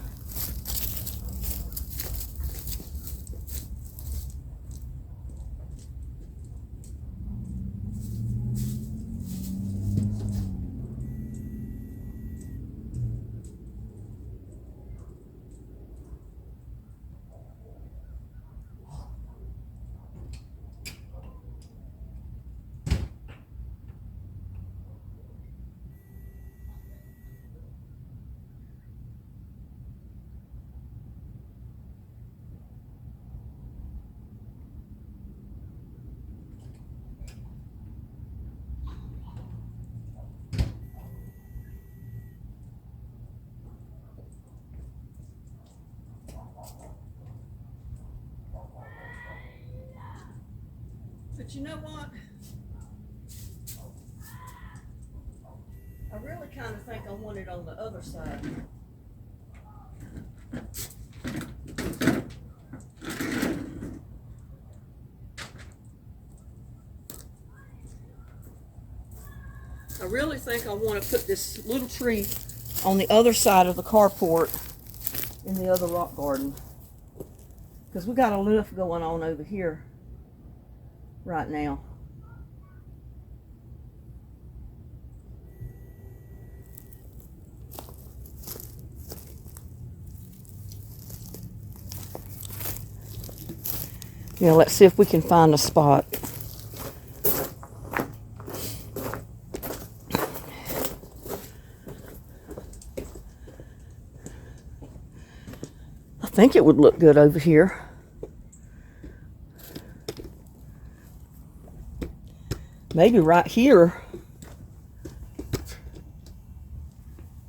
But you know what? I really kind of think I want it on the other side. I really think I want to put this little tree on the other side of the carport in the other rock garden, because we got a lift going on over here right now. Yeah, let's see if we can find a spot. I think it would look good over here. Maybe right here,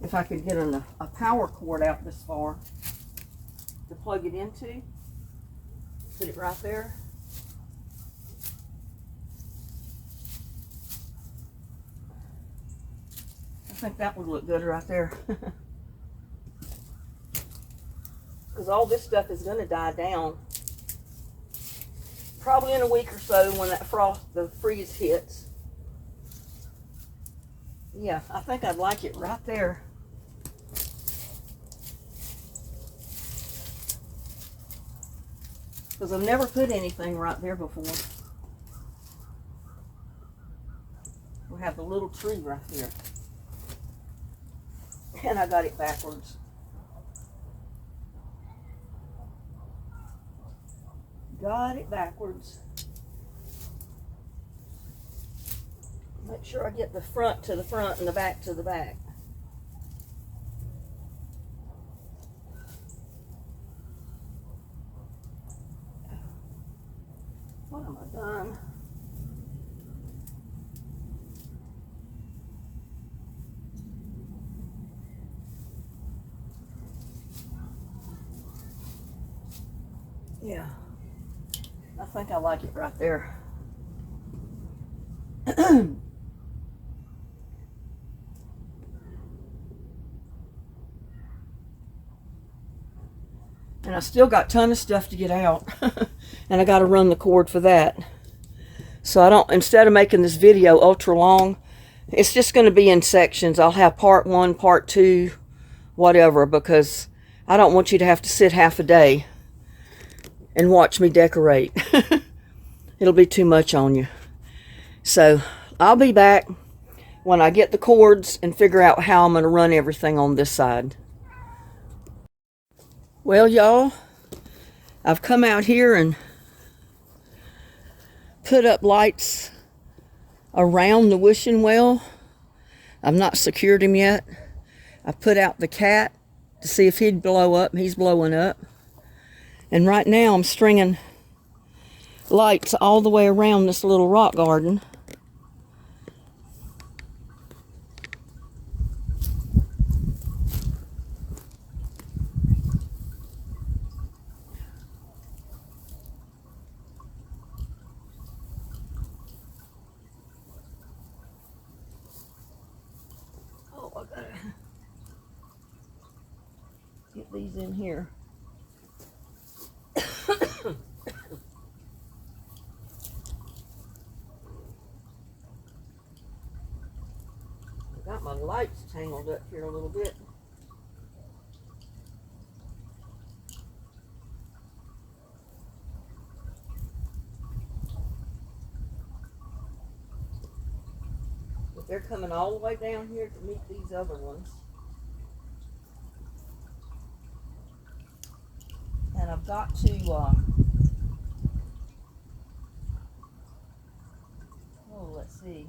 if I could get a power cord out this far to plug it into. Put it right there. I think that would look good right there. Because all this stuff is going to die down. Probably in a week or so when that the freeze hits. Yeah, I think I'd like it right there. Because I've never put anything right there before. We have the little tree right here. And I got it backwards. Got it backwards. Make sure I get the front to the front and the back to the back. What am I done? Yeah, I think I like it right there. And I still got a ton of stuff to get out. And I got to run the cord for that. So I don't, instead of making this video ultra long, it's just going to be in sections. I'll have part 1, part 2, whatever, because I don't want you to have to sit half a day and watch me decorate. It'll be too much on you. So I'll be back when I get the cords and figure out how I'm going to run everything on this side. Well, y'all, I've come out here and put up lights around the wishing well. I've not secured him yet. I put out the cat to see if he'd blow up. He's blowing up. And right now I'm stringing lights all the way around this little rock garden. Oh, I gotta get these in here. Got my lights tangled up here a little bit. But they're coming all the way down here to meet these other ones. And I've got to, let's see.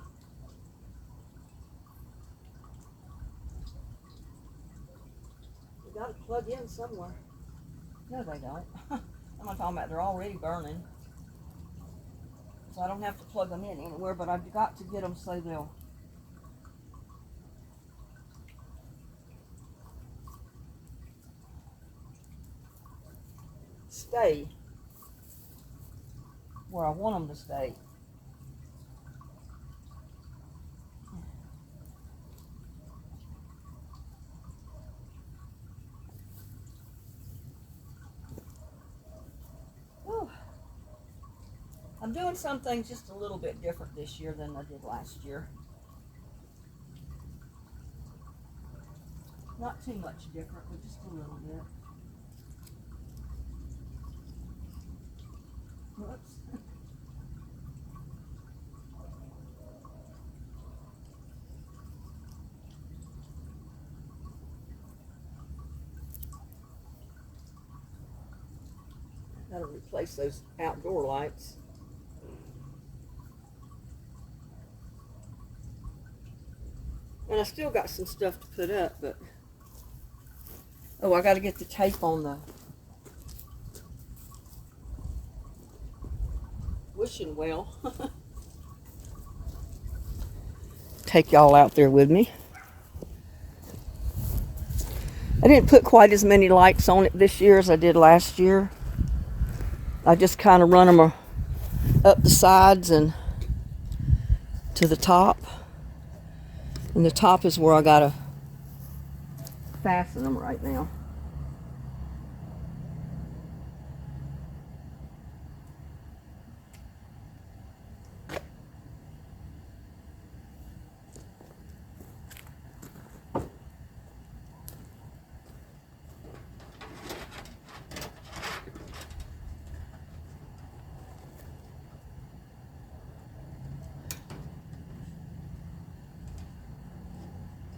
We got to plug in somewhere. No, they don't. I'm not talking about, they're already burning. So I don't have to plug them in anywhere, but I've got to get them so they'll stay where I want them to stay. Whew. I'm doing some things just a little bit different this year than I did last year. Not too much different, but just a little bit. Whoops. Gotta replace those outdoor lights. And I still got some stuff to put up, but oh, I gotta get the tape on the wishing well. Take y'all out there with me. I didn't put quite as many lights on it this year as I did last year. I just kind of run them up the sides and to the top. And the top is where I gotta fasten them right now.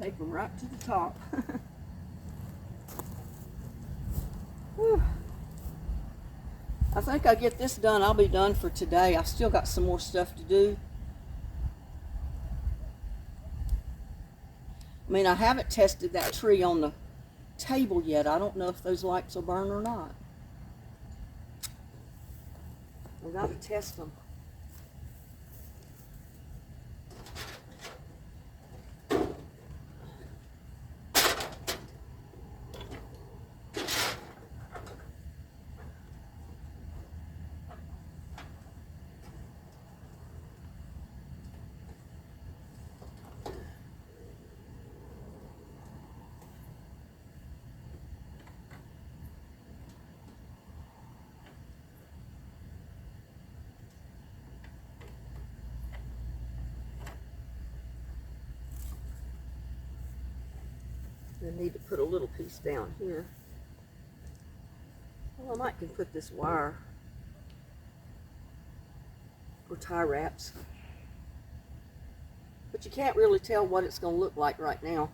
Take them right to the top. Whew. I think I get this done, I'll be done for today. I've still got some more stuff to do. I mean, I haven't tested that tree on the table yet. I don't know if those lights will burn or not. I've got to test them. I need to put a little piece down here. Well, I might can put this wire or tie wraps. But you can't really tell what it's going to look like right now.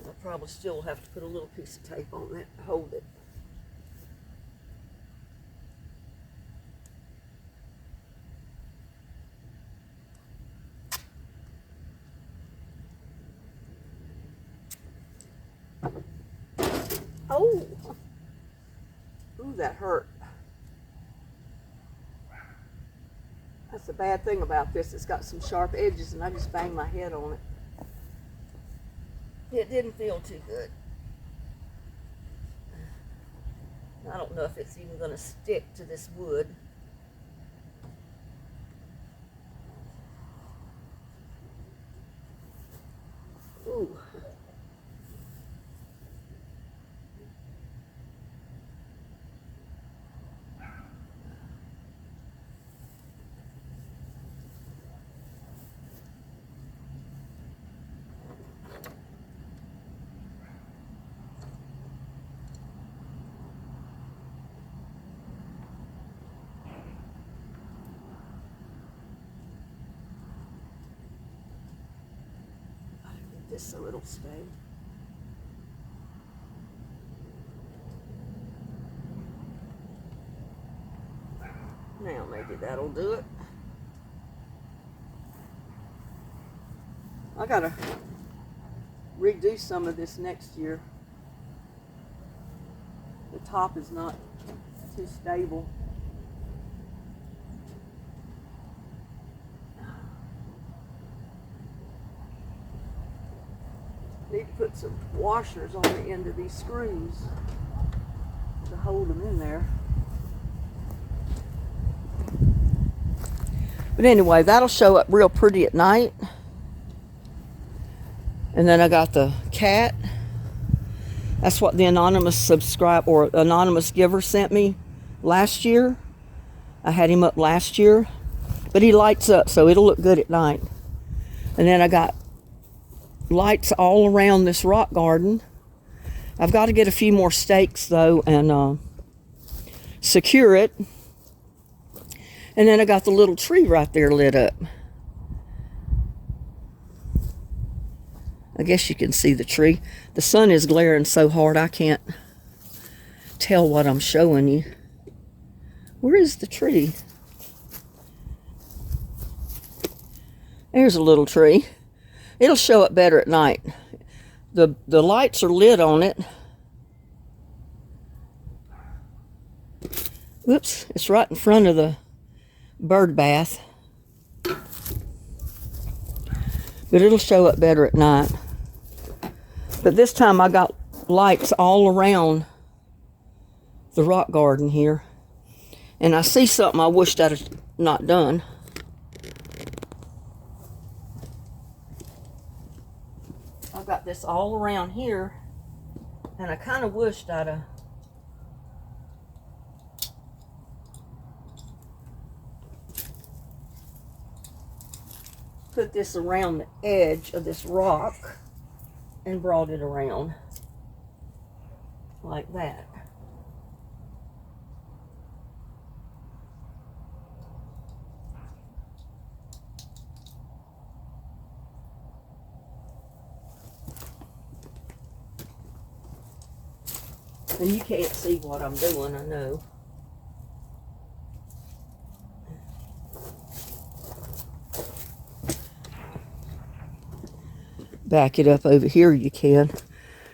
I'll probably still have to put a little piece of tape on that to hold it. Oh! Ooh, that hurt. That's the bad thing about this. It's got some sharp edges and I just banged my head on it. It didn't feel too good. I don't know if it's even going to stick to this wood. Ooh. This so it'll stay. Now maybe that'll do it. I gotta redo some of this next year. The top is not too stable. Need to put some washers on the end of these screws to hold them in there. But anyway, that'll show up real pretty at night. And then I got the cat. That's what the anonymous subscribe or anonymous giver sent me last year. I had him up last year, but he lights up, so it'll look good at night. And then I got lights all around this rock garden. I've got to get a few more stakes though and secure it. And then I got the little tree right there lit up. I guess you can see the tree. The sun is glaring so hard I can't tell what I'm showing you. Where is the tree? There's a little tree. It'll show up better at night. The lights are lit on it. Whoops, it's right in front of the bird bath. But it'll show up better at night. But this time I got lights all around the rock garden here. And I see something I wished I'd have not done. I've got this all around here, and I kind of wished I'd have put this around the edge of this rock and brought it around like that. And you can't see what I'm doing, I know. Back it up over here you can.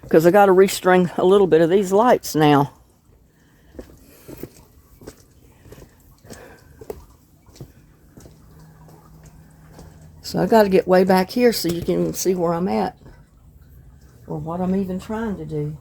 Because I got to restring a little bit of these lights now. So I got to get way back here so you can see where I'm at. Or what I'm even trying to do.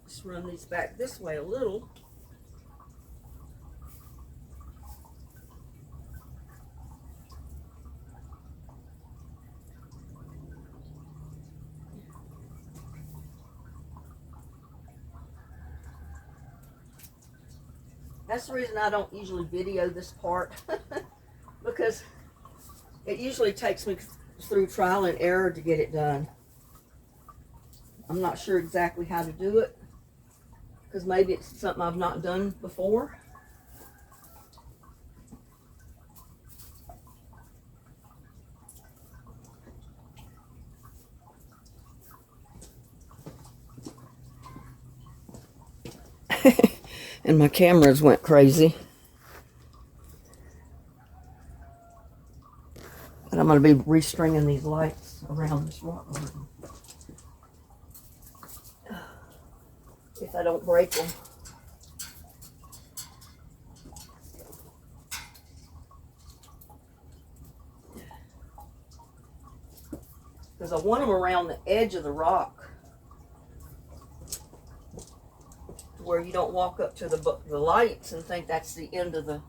Just run these back this way a little. That's the reason I don't usually video this part. Because it usually takes me through trial and error to get it done. I'm not sure exactly how to do it. Because maybe it's something I've not done before. And my cameras went crazy. But I'm going to be restringing these lights around this rock garden. If I don't break them. Because I want them around the edge of the rock. Where you don't walk up to the lights and think that's the end of the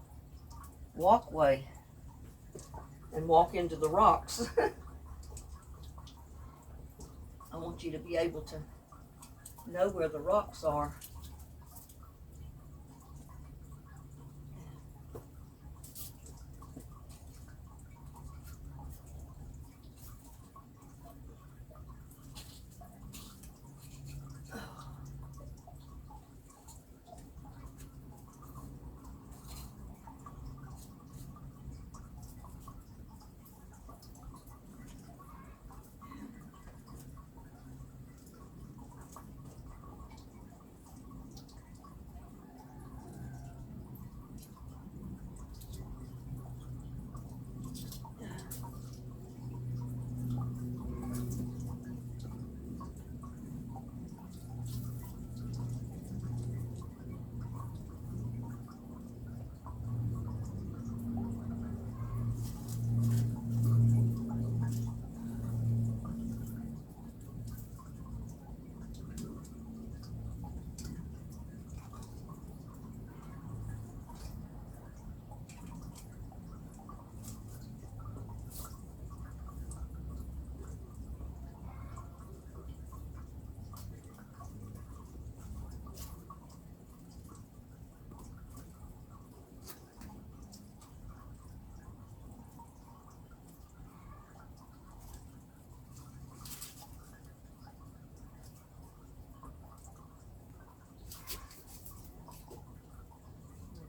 walkway. And walk into the rocks. I want you to be able to know where the rocks are.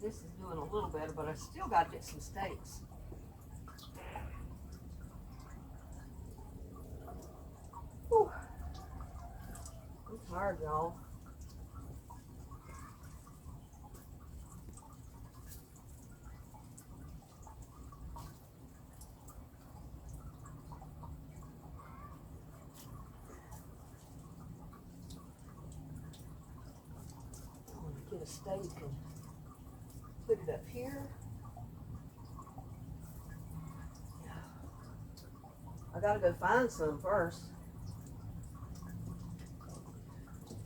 This is doing a little better, but I still got to get some stakes. Whew. I'm tired, y'all. I'm going to get a stake and put it up here. I gotta go find some first.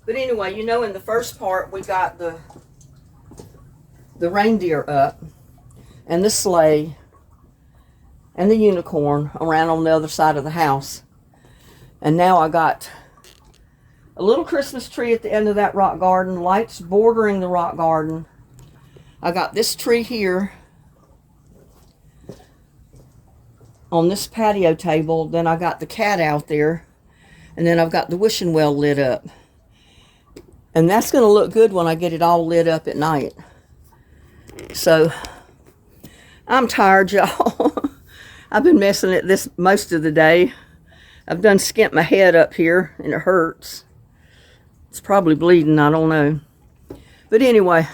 But anyway, you know, in the first part we got the reindeer up and the sleigh and the unicorn around on the other side of the house. And now I got a little Christmas tree at the end of that rock garden, lights bordering the rock garden. I got this tree here on this patio table. Then I got the cat out there. And then I've got the wishing well lit up. And that's going to look good when I get it all lit up at night. So, I'm tired, y'all. I've been messing at this most of the day. I've done skint my head up here, and it hurts. It's probably bleeding, I don't know. But anyway,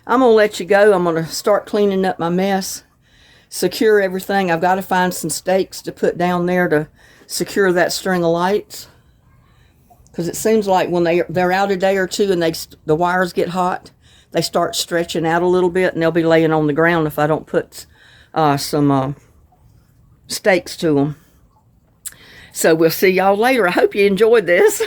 I'm going to let you go. I'm going to start cleaning up my mess, secure everything. I've got to find some stakes to put down there to secure that string of lights. Because it seems like when they're out a day or two and the wires get hot, they start stretching out a little bit, and they'll be laying on the ground if I don't put some stakes to them. So we'll see y'all later. I hope you enjoyed this.